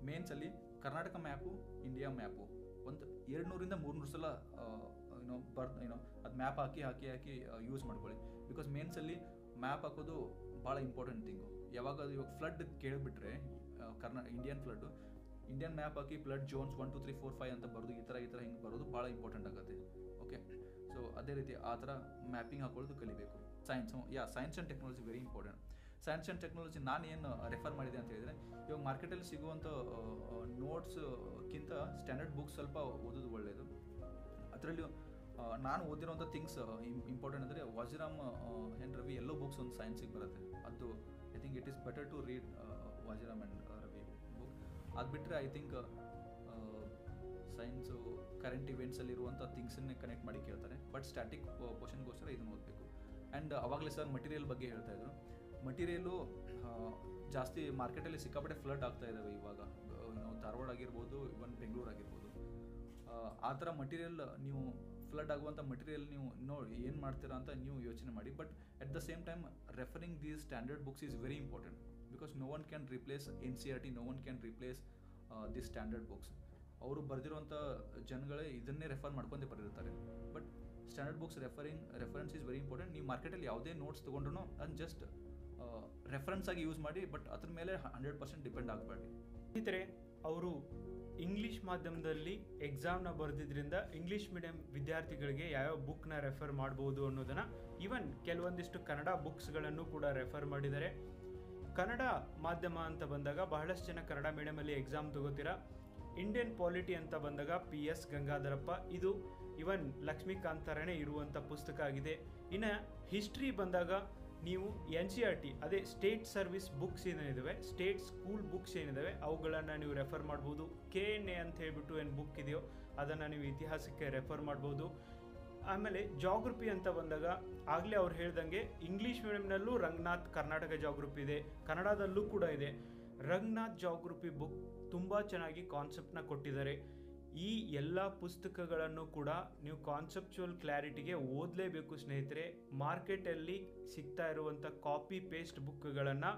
ಮೇನ್ಸಲ್ಲಿ ಕರ್ನಾಟಕ ಮ್ಯಾಪು, ಇಂಡಿಯಾ ಮ್ಯಾಪು ಒಂದು 200-300 ಸಲ ಅದು ಮ್ಯಾಪ್ ಹಾಕಿ ಯೂಸ್ ಮಾಡ್ಕೊಳ್ಳಿ. ಬಿಕಾಸ್ ಮೇನ್ಸಲ್ಲಿ ಮ್ಯಾಪ್ ಹಾಕೋದು ಭಾಳ ಇಂಪಾರ್ಟೆಂಟ್ ಥಿಂಗು. ಯಾವಾಗ ಇವಾಗ ಫ್ಲಡ್ ಕೇಳಿಬಿಟ್ರೆ ಇಂಡಿಯನ್ ಮ್ಯಾಪ್ ಹಾಕಿ ಫ್ಲಡ್ ಝೋನ್ಸ್ 1 2 3 4 5 ಅಂತ ಬರೋದು, ಈ ಥರ ಹಿಂಗೆ ಬರೋದು ಭಾಳ ಇಂಪಾರ್ಟೆಂಟ್ ಆಗುತ್ತೆ. ಓಕೆ, ಸೊ ಅದೇ ರೀತಿ ಆ ಥರ ಮ್ಯಾಪಿಂಗ್ ಹಾಕೊಳ್ಳೋದು ಕಲಿಬೇಕು. Science and technology very important. Science and technology ನಾನು ಏನು ರೆಫರ್ ಮಾಡಿದೆ ಅಂತ ಹೇಳಿದರೆ, ಇವಾಗ ಮಾರ್ಕೆಟಲ್ಲಿ ಸಿಗುವಂಥ ನೋಟ್ಸ್ಗಿಂತ ಸ್ಟ್ಯಾಂಡರ್ಡ್ ಬುಕ್ಸ್ ಸ್ವಲ್ಪ ಓದೋದು ಒಳ್ಳೆಯದು. ಅದರಲ್ಲೂ ನಾನು ಓದಿರೋಂಥ ಥಿಂಗ್ಸ್ ಇಂಪಾರ್ಟೆಂಟ್ ಅಂದರೆ ವಾಜಿರಾಮ್ ಆ್ಯಂಡ್ ರವಿ ಎಲ್ಲೋ ಬುಕ್ಸ್ ಒಂದು ಸೈನ್ಸಿಗೆ ಬರುತ್ತೆ. ಅದು I think it is better to read Vajiram and Ravi book. ಅದು ಬಿಟ್ಟರೆ ಐ ಥಿಂಕ್ ಸೈನ್ಸು ಕರೆಂಟ್ ಇವೆಂಟ್ಸಲ್ಲಿರುವಂಥ ಥಿಂಗ್ಸನ್ನೇ ಕನೆಕ್ಟ್ ಮಾಡಿ ಕೇಳ್ತಾರೆ. ಬಟ್ ಸ್ಟ್ಯಾಟಿಕ್ ಪೋರ್ಷನ್ಗೋಸ್ಕರ ಇದನ್ನು ಓದಬೇಕು. ಆ್ಯಂಡ್ ಅವಾಗಲೇ ಸರ್ ಮಟೀರಿಯಲ್ ಬಗ್ಗೆ ಹೇಳ್ತಾಯಿದ್ರು. ಮಟೀರಿಯಲು ಜಾಸ್ತಿ ಮಾರ್ಕೆಟಲ್ಲಿ ಸಿಕ್ಕಾಪಟ್ಟೆ ಫ್ಲಡ್ ಆಗ್ತಾ ಇದ್ದಾವೆ ಇವಾಗ. ಧಾರವಾಡ ಆಗಿರ್ಬೋದು, ಇವನ್ ಬೆಂಗಳೂರು ಆಗಿರ್ಬೋದು. ಆ ಥರ ಮಟೀರಿಯಲ್ ನೀವು ಫ್ಲಡ್ ಆಗುವಂಥ ಮಟೀರಿಯಲ್ ನೀವು ನೋಡಿ ಏನು ಮಾಡ್ತೀರಾ ಅಂತ ನೀವು ಯೋಚನೆ ಮಾಡಿ. But at the same time referring these standard books is very important. Because no one can replace NCERT, no one can replace this standard books. ಅವರು ಬರೆದಿರುವಂಥ ಜನಗಳೇ ಇದನ್ನೇ ರೆಫರ್ ಮಾಡ್ಕೊಂಡೇ ಬರೆದಿರ್ತಾರೆ. But standard books reference is very important. ನೀವು ಮಾರ್ಕೆಟಲ್ಲಿ ಯಾವುದೇ notes ತೊಗೊಂಡ್ರೂ ಅದನ್ನು ಜಸ್ಟ್ ರೆಫರೆನ್ಸ್ ಆಗಿ ಯೂಸ್ ಮಾಡಿ, ಬಟ್ ಅದ್ರ ಮೇಲೆ 100% ಡಿಪೆಂಡ್ ಆಗಬೇಡಿ. ಸ್ನೇಹಿತರೆ, ಅವರು ಇಂಗ್ಲೀಷ್ ಮಾಧ್ಯಮದಲ್ಲಿ ಎಕ್ಸಾಮ್ನ ಬರೆದಿದ್ರಿಂದ ಇಂಗ್ಲೀಷ್ ಮೀಡಿಯಂ ವಿದ್ಯಾರ್ಥಿಗಳಿಗೆ ಯಾವ್ಯಾವ ಬುಕ್ನ ರೆಫರ್ ಮಾಡ್ಬೋದು ಅನ್ನೋದನ್ನು, ಈವನ್ ಕೆಲವೊಂದಿಷ್ಟು ಕನ್ನಡ ಬುಕ್ಸ್ಗಳನ್ನು ಕೂಡ ರೆಫರ್ ಮಾಡಿದ್ದಾರೆ. ಕನ್ನಡ ಮಾಧ್ಯಮ ಅಂತ ಬಂದಾಗ ಬಹಳಷ್ಟು ಜನ ಕನ್ನಡ ಮೀಡಿಯಮಲ್ಲಿ ಎಕ್ಸಾಮ್ ತಗೋತೀರಾ. ಇಂಡಿಯನ್ ಪಾಲಿಟಿ ಅಂತ ಬಂದಾಗ PS ಗಂಗಾಧರಪ್ಪ, ಇದು ಇವನ್ ಲಕ್ಷ್ಮೀಕಾಂತ್ ಥರನೇ ಇರುವಂಥ ಪುಸ್ತಕ ಆಗಿದೆ. ಇನ್ನು ಹಿಸ್ಟ್ರಿ ಬಂದಾಗ ನೀವು NCERT ಅದೇ ಸ್ಟೇಟ್ ಸರ್ವಿಸ್ ಬುಕ್ಸ್ ಏನಿದ್ದಾವೆ, ಸ್ಟೇಟ್ ಸ್ಕೂಲ್ ಬುಕ್ಸ್ ಏನಿದ್ದಾವೆ ಅವುಗಳನ್ನು ನೀವು ರೆಫರ್ ಮಾಡ್ಬೋದು. KNA ಅಂತ ಹೇಳ್ಬಿಟ್ಟು ಏನು ಬುಕ್ ಇದೆಯೋ ಅದನ್ನು ನೀವು ಇತಿಹಾಸಕ್ಕೆ ರೆಫರ್ ಮಾಡ್ಬೋದು. ಆಮೇಲೆ ಜಾಗ್ರಫಿ ಅಂತ ಬಂದಾಗ ಆಗಲೇ ಅವ್ರು ಹೇಳ್ದಂಗೆ ಇಂಗ್ಲೀಷ್ ಮೀಡಿಯಂನಲ್ಲೂ ರಂಗನಾಥ್ ಕರ್ನಾಟಕ ಜಾಗ್ರಫಿ ಇದೆ, ಕನ್ನಡದಲ್ಲೂ ಕೂಡ ಇದೆ. ರಂಗನಾಥ್ ಜಾಗ್ರಫಿ ಬುಕ್ ತುಂಬ ಚೆನ್ನಾಗಿ ಕಾನ್ಸೆಪ್ಟ್ನ ಕೊಟ್ಟಿದ್ದಾರೆ. ಈ ಎಲ್ಲ ಪುಸ್ತಕಗಳನ್ನು ಕೂಡ ನೀವು ಕಾನ್ಸೆಪ್ಚುವಲ್ ಕ್ಲಾರಿಟಿಗೆ ಓದಲೇಬೇಕು ಸ್ನೇಹಿತರೆ. ಮಾರ್ಕೆಟಲ್ಲಿ ಸಿಗ್ತಾ ಇರುವಂಥ ಕಾಪಿ ಪೇಸ್ಟ್ ಬುಕ್ಗಳನ್ನು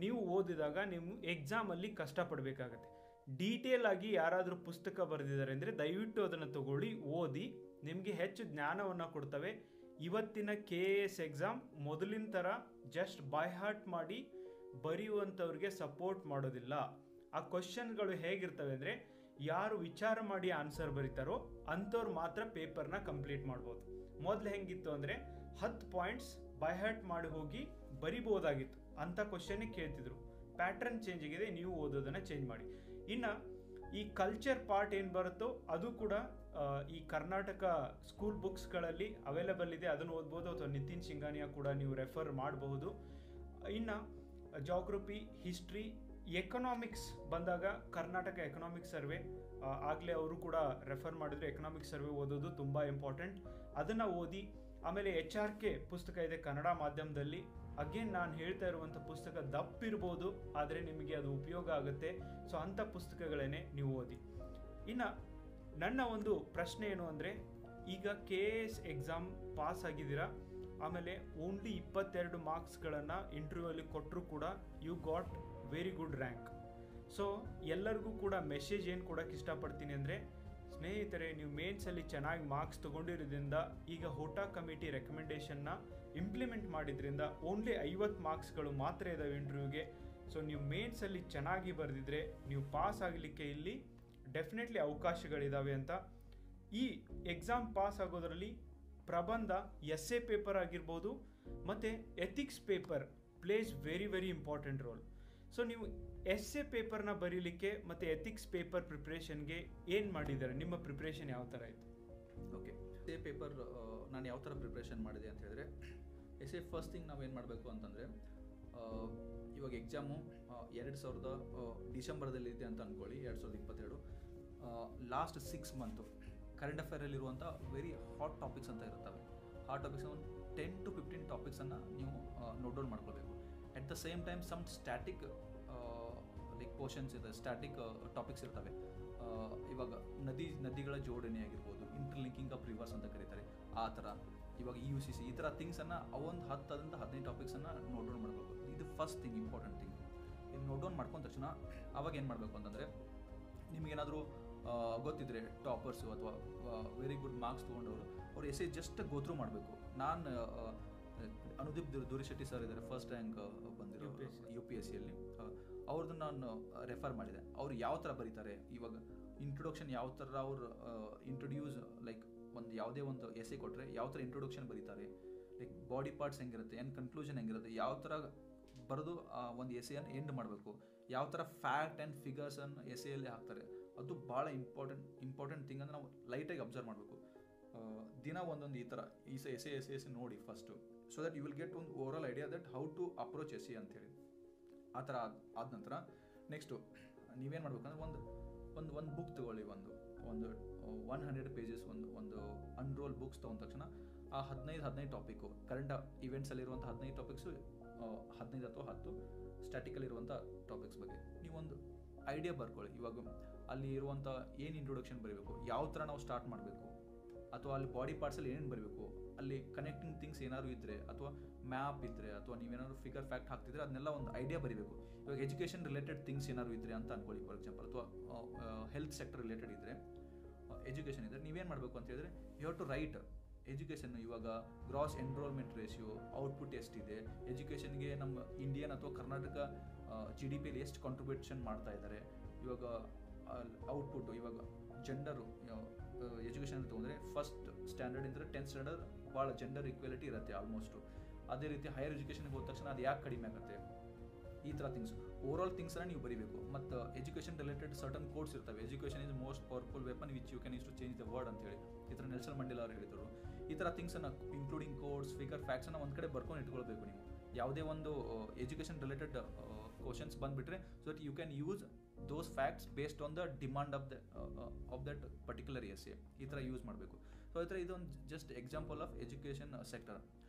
ನೀವು ಓದಿದಾಗ ನೀವು ಎಕ್ಸಾಮಲ್ಲಿ ಕಷ್ಟಪಡಬೇಕಾಗತ್ತೆ. ಡೀಟೇಲ್ ಆಗಿ ಯಾರಾದರೂ ಪುಸ್ತಕ ಬರೆದಿದ್ದಾರೆ ಅಂದರೆ ದಯವಿಟ್ಟು ಅದನ್ನು ತಗೊಳ್ಳಿ, ಓದಿ, ನಿಮಗೆ ಹೆಚ್ಚು ಜ್ಞಾನವನ್ನು ಕೊಡ್ತವೆ. ಇವತ್ತಿನ KAS ಎಕ್ಸಾಮ್ ಮೊದಲಿನ ಥರ ಜಸ್ಟ್ ಬೈ ಹಾರ್ಟ್ ಮಾಡಿ ಬರೆಯುವಂಥವ್ರಿಗೆ ಸಪೋರ್ಟ್ ಮಾಡೋದಿಲ್ಲ. ಆ ಕ್ವಶನ್ಗಳು ಹೇಗಿರ್ತವೆ ಅಂದರೆ ಯಾರು ವಿಚಾರ ಮಾಡಿ ಆನ್ಸರ್ ಬರೀತಾರೋ ಅಂಥವ್ರು ಮಾತ್ರ ಪೇಪರ್ನ ಕಂಪ್ಲೀಟ್ ಮಾಡ್ಬೋದು. ಮೊದಲು ಹೆಂಗಿತ್ತು ಅಂದರೆ 10 ಪಾಯಿಂಟ್ಸ್ ಬೈ ಹಾರ್ಟ್ ಮಾಡಿ ಹೋಗಿ ಬರಿಬೋದಾಗಿತ್ತು, ಅಂಥ ಕ್ವಶನ್ನೇ ಕೇಳ್ತಿದ್ರು. ಪ್ಯಾಟ್ರನ್ ಚೇಂಜ್ ಆಗಿದೆ, ನೀವು ಓದೋದನ್ನು ಚೇಂಜ್ ಮಾಡಿ. ಇನ್ನು ಈ ಕಲ್ಚರ್ ಪಾರ್ಟ್ ಏನು ಬರುತ್ತೋ ಅದು ಕೂಡ ಈ ಕರ್ನಾಟಕ ಸ್ಕೂಲ್ ಬುಕ್ಸ್ಗಳಲ್ಲಿ ಅವೈಲೇಬಲ್ ಇದೆ, ಅದನ್ನು ಓದ್ಬೋದು. ಅಥವಾ ನಿತಿನ್ ಶಿಂಗಾನಿಯಾ ಕೂಡ ನೀವು ರೆಫರ್ ಮಾಡಬಹುದು. ಇನ್ನು ಜಾಗ್ರಫಿ, ಹಿಸ್ಟ್ರಿ, ಎಕನಾಮಿಕ್ಸ್ ಬಂದಾಗ ಕರ್ನಾಟಕ ಎಕನಾಮಿಕ್ ಸರ್ವೆ ಆಗಲೇ ಅವರು ಕೂಡ ರೆಫರ್ ಮಾಡಿದ್ರು. ಎಕನಾಮಿಕ್ ಸರ್ವೆ ಓದೋದು ತುಂಬ ಇಂಪಾರ್ಟೆಂಟ್, ಅದನ್ನು ಓದಿ. ಆಮೇಲೆ HRK ಪುಸ್ತಕ ಇದೆ ಕನ್ನಡ ಮಾಧ್ಯಮದಲ್ಲಿ. ಅಗೇನ್ ನಾನು ಹೇಳ್ತಾ ಇರುವಂಥ ಪುಸ್ತಕ ದಪ್ಪಿರ್ಬೋದು, ಆದರೆ ನಿಮಗೆ ಅದು ಉಪಯೋಗ ಆಗುತ್ತೆ. ಸೊ ಅಂಥ ಪುಸ್ತಕಗಳನ್ನೇ ನೀವು ಓದಿ. ಇನ್ನು ನನ್ನ ಒಂದು ಪ್ರಶ್ನೆ ಏನು ಅಂದರೆ, ಈಗ KAS ಎಕ್ಸಾಮ್ ಪಾಸ್ ಆಗಿದ್ದೀರಾ, ಆಮೇಲೆ ಓನ್ಲಿ 22 ಮಾರ್ಕ್ಸ್ಗಳನ್ನು ಇಂಟರ್ವ್ಯೂವಲ್ಲಿ ಕೊಟ್ಟರು ಕೂಡ you got very good rank. So ಎಲ್ಲರಿಗೂ ಕೂಡ ಮೆಸೇಜ್ ಏನು ಕೊಡೋಕ್ಕೆ ಇಷ್ಟಪಡ್ತೀನಿ ಅಂದರೆ, ಸ್ನೇಹಿತರೆ, ನೀವು ಮೇನ್ಸಲ್ಲಿ ಚೆನ್ನಾಗಿ ಮಾರ್ಕ್ಸ್ ತೊಗೊಂಡಿರೋದ್ರಿಂದ ಈಗ ಹೋಟಾ ಕಮಿಟಿ ರೆಕಮೆಂಡೇಷನ್ನ ಇಂಪ್ಲಿಮೆಂಟ್ ಮಾಡಿದ್ರಿಂದ ಓನ್ಲಿ 50 ಮಾರ್ಕ್ಸ್ಗಳು ಮಾತ್ರ ಇದ್ದಾವೆ ಇಂಟರ್ವ್ಯೂಗೆ. ಸೊ ನೀವು ಮೇನ್ಸಲ್ಲಿ ಚೆನ್ನಾಗಿ ಬರೆದಿದ್ರೆ ನೀವು ಪಾಸ್ ಆಗಲಿಕ್ಕೆ ಇಲ್ಲಿ ಡೆಫಿನೆಟ್ಲಿ ಅವಕಾಶಗಳಿದ್ದಾವೆ ಅಂತ. ಈ ಎಕ್ಸಾಮ್ ಪಾಸ್ ಆಗೋದರಲ್ಲಿ ಪ್ರಬಂಧ, essay ಪೇಪರ್ ಆಗಿರ್ಬೋದು ಮತ್ತು ethics paper plays very very important role. So ನೀವು essay ಪೇಪರ್ನ ಬರೀಲಿಕ್ಕೆ ಮತ್ತು ಎಥಿಕ್ಸ್ ಪೇಪರ್ ಪ್ರಿಪ್ರೇಷನ್ಗೆ ಏನು ಮಾಡಿದ್ದಾರೆ, ನಿಮ್ಮ ಪ್ರಿಪ್ರೇಷನ್ ಯಾವ ಥರ ಇತ್ತು? ಓಕೆ, essay ಪೇಪರ್ ನಾನು ಯಾವ ಥರ ಪ್ರಿಪ್ರೇಷನ್ ಮಾಡಿದೆ ಅಂತ ಹೇಳಿದ್ರೆ, essay ಫಸ್ಟ್ ಥಿಂಗ್ ನಾವೇನು ಮಾಡಬೇಕು ಅಂತಂದರೆ, ಇವಾಗ ಎಕ್ಸಾಮು 2000 ಡಿಸೆಂಬರ್ದಲ್ಲಿ ಇದೆ ಅಂತ ಅಂದ್ಕೊಳ್ಳಿ, 2022. ಲಾಸ್ಟ್ 6 ಮಂತು ಕರೆಂಟ್ ಅಫೇರಲ್ಲಿರುವಂಥ ವೆರಿ ಹಾಟ್ ಟಾಪಿಕ್ಸ್ ಅಂತ ಇರುತ್ತವೆ. ಆ ಟಾಪಿಕ್ಸ್ ಒಂದು 10 to 15 ಟಾಪಿಕ್ಸನ್ನು ನೀವು ನೋಟ್ ಡೌನ್ ಮಾಡ್ಕೊಳ್ಬೇಕು. At the same time some static like portions ಇದೆ, ಸ್ಟ್ಯಾಟಿಕ್ ಟಾಪಿಕ್ಸ್ ಇರ್ತವೆ. ಇವಾಗ ನದಿಗಳ ಜೋಡಣೆ ಆಗಿರ್ಬೋದು, ಇಂಟರ್ಲಿಂಕಿಂಗ್ ಆಫ್ ರಿವರ್ಸ್ ಅಂತ ಕರೀತಾರೆ, ಆ ಥರ. ಇವಾಗ UCC ಈ ಥರ ಥಿಂಗ್ಸನ್ನು ಅವೊಂದು 10-15 ಟಾಪಿಕ್ಸನ್ನು ನೋಟ್ ಡೌನ್ ಮಾಡಬೇಕು. ಇದು ಫಸ್ಟ್ ಥಿಂಗ್, ಇಂಪಾರ್ಟೆಂಟ್ ಥಿಂಗ್. ಇದು ನೋಟ್ ಡೌನ್ ಮಾಡ್ಕೊಂಡ ತಕ್ಷಣ ಅವಾಗ ಏನು ಮಾಡಬೇಕು ಅಂತಂದರೆ, ನಿಮಗೇನಾದರೂ ಗೊತ್ತಿದ್ರೆ ಟಾಪರ್ಸು ಅಥವಾ ವೆರಿ ಗುಡ್ ಮಾರ್ಕ್ಸ್ ತೊಗೊಂಡವರು ಅವ್ರು essay ಜಸ್ಟ್ ಗೋತ್ರೂ ಮಾಡಬೇಕು. ನಾನು ಅನುದೀಪ್ ದುರಿಶೆಟ್ಟಿ ಸರ್ ಇದ್ದಾರೆ, ಫಸ್ಟ್ ರ್ಯಾಂಕ್ ಬಂದಿರೋ UPSCಯಲ್ಲಿ, ಅವ್ರದ್ದು ನಾನು ರೆಫರ್ ಮಾಡಿದೆ. ಅವ್ರು ಯಾವ ಥರ ಬರೀತಾರೆ, ಇವಾಗ ಇಂಟ್ರೊಡಕ್ಷನ್ ಯಾವ ಥರ ಅವ್ರು ಇಂಟ್ರೊಡ್ಯೂಸ್, ಲೈಕ್ ಒಂದು ಯಾವುದೇ ಒಂದು essay ಕೊಟ್ಟರೆ ಯಾವ ಥರ ಇಂಟ್ರೊಡಕ್ಷನ್ ಬರೀತಾರೆ, ಲೈಕ್ ಬಾಡಿ ಪಾರ್ಟ್ಸ್ ಹೆಂಗಿರುತ್ತೆ, ಏನು ಕನ್ಕ್ಲೂಷನ್ ಹೆಂಗಿರುತ್ತೆ, ಯಾವ ಥರ ಬರೆದು ಒಂದು essayಯನ್ನು ಎಂಡ್ ಮಾಡಬೇಕು, ಯಾವ ಥರ ಫ್ಯಾಕ್ಟ್ ಆ್ಯಂಡ್ ಫಿಗರ್ಸನ್ನು essayಯಲ್ಲಿ ಹಾಕ್ತಾರೆ, ಅದು ಭಾಳ ಇಂಪಾರ್ಟೆಂಟ್ ಥಿಂಗ್ ಅಂದರೆ ನಾವು ಲೈಟಾಗಿ ಅಬ್ಸರ್ವ್ ಮಾಡಬೇಕು. ದಿನ ಒಂದೊಂದು ಈ ಥರ essay ನೋಡಿ first, so that you will get ಒಂದು over all idea that how to approach essay ಅಂತೇಳಿ. ಆ ಥರ ಆದ ನಂತರ ನೆಕ್ಸ್ಟು ನೀವೇನು ಮಾಡ್ಬೇಕಂದ್ರೆ ಒಂದು ಬುಕ್ ತೊಗೊಳ್ಳಿ, ಒಂದು 100 ಪೇಜಸ್ ಒಂದು ಅನ್ರೋಲ್ ಬುಕ್ಸ್ ತೊಗೊಂಡ ತಕ್ಷಣ ಆ 15 ಟಾಪಿಕ್ಕು ಕರೆಂಟ್ ಇವೆಂಟ್ಸಲ್ಲಿರುವಂಥ 15 ಟಾಪಿಕ್ಸು, 15 ಅಥವಾ 10 ಸ್ಟ್ಯಾಟಿಕಲ್ಲಿರುವಂಥ ಟಾಪಿಕ್ಸ್ ಬಗ್ಗೆ ನೀವೊಂದು ಐಡಿಯಾ ಬರ್ಕೊಳ್ಳಿ. ಇವಾಗ ಅಲ್ಲಿ ಇರುವಂಥ ಏನು ಇಂಟ್ರೊಡಕ್ಷನ್ ಬರೀಬೇಕು, ಯಾವ ಥರ ನಾವು ಸ್ಟಾರ್ಟ್ ಮಾಡಬೇಕು, ಅಥವಾ ಅಲ್ಲಿ ಬಾಡಿ ಪಾರ್ಟ್ಸಲ್ಲಿ ಏನೇನು ಬರೀಬೇಕು, ಅಲ್ಲಿ ಕನೆಕ್ಟಿಂಗ್ ಥಿಂಗ್ಸ್ ಏನಾದ್ರು ಇದ್ದರೆ, ಅಥವಾ ಮ್ಯಾಪ್ ಇದ್ದರೆ, ಅಥವಾ ನೀವೇನಾದ್ರು ಫಿಗರ್ ಫ್ಯಾಕ್ಟ್ ಹಾಕ್ತಿದ್ರೆ ಅದನ್ನೆಲ್ಲ ಒಂದು ಐಡಿಯಾ ಬರೀಬೇಕು. ಇವಾಗ ಎಜುಕೇಷನ್ ರಿಲೇಟೆಡ್ ಥಿಂಗ್ಸ್ ಏನಾದ್ರು ಇದ್ದರೆ ಅಂತ ಅಂದ್ಕೊಳ್ಳಿ, ಫಾರ್ ಎಕ್ಸಾಂಪಲ್, ಅಥವಾ ಹೆಲ್ತ್ ಸೆಕ್ಟರ್ ರಿಲೇಟೆಡ್ ಇದ್ದರೆ, ಎಜುಕೇಷನ್ ಇದ್ದರೆ ನೀವೇನು ಮಾಡಬೇಕು ಅಂತ ಹೇಳಿದ್ರೆ, you have to write education. ಇವಾಗ ಗ್ರಾಸ್ ಎನ್ರೋಲ್ಮೆಂಟ್ ರೇಷಿಯೋ, ಔಟ್ಪುಟ್ ಎಷ್ಟಿದೆ, ಎಜುಕೇಷನ್ಗೆ ನಮ್ಮ ಇಂಡಿಯನ್ ಅಥವಾ ಕರ್ನಾಟಕ GDPಯಲ್ಲಿ ಎಷ್ಟು ಕಾಂಟ್ರಿಬ್ಯೂಷನ್ ಮಾಡ್ತಾ ಇದ್ದಾರೆ, ಇವಾಗ ಔಟ್ಪುಟ್ಟು ಇವಾಗ ಜೆಂಡರು ಎಜುಕೇಷನ್ ತೊಗೊಂಡ್ರೆ ಫಸ್ಟ್ ಸ್ಟ್ಯಾಂಡರ್ಡ್ ಇಂದ 10th ಸ್ಟ್ಯಾಂಡರ್ಡ್ ಭಾಳ ಜೆಂಡರ್ ಈಕ್ವಾಲಿಟಿ ಇರುತ್ತೆ ಆಲ್ಮೋಸ್ಟು. ಅದೇ ರೀತಿ ಹೈಯರ್ ಎಜುಕೇಷನ್ಗೆ ಹೋದ ತಕ್ಷಣ ಅದು ಯಾಕೆ ಕಡಿಮೆ ಆಗುತ್ತೆ, ಈ ಥರ ಥಿಂಗ್ಸ್ ಓವರ್ ಆಲ್ ಥಿಂಗ್ಸನ್ನ ನೀವು ಬರೀಬೇಕು. ಮತ್ತು ಎಜುಕೇಷನ್ ರಿಲೇಟೆಡ್ ಸರ್ಟನ್ ಕೋಡ್ಸ್ ಇರ್ತವೆ. Education is most powerful weapon which you can use to change the world ಅಂತೇಳಿ ಈ ಥರ ನೆಲ್ಸನ್ ಮಂಡೇಲಾ ಅವರು ಹೇಳಿದರು. ಈ ಥರ ಥಿಂಗ್ಸನ್ನು ಇನ್ಕ್ಲೂಡಿಂಗ್ ಕೋಡ್ಸ್, ಫಿಗರ್, ಫ್ಯಾಕ್ಟ್ಸನ್ನು ಒಂದು ಕಡೆ ಬರ್ಕೊಂಡು ಇಟ್ಕೊಳ್ಬೇಕು ನೀವು. ಯಾವುದೇ ಒಂದು ಎಜುಕೇಷನ್ ರಿಲೇಟೆಡ್ ಕ್ವಶನ್ಸ್ ಬಂದುಬಿಟ್ರೆ so that you can use those facts based on the demand of that particular essay ಈ ಥರ ಯೂಸ್ ಮಾಡಬೇಕು. ಸೊ ಈ ಥರ ಇದೊಂದು just example of education sector.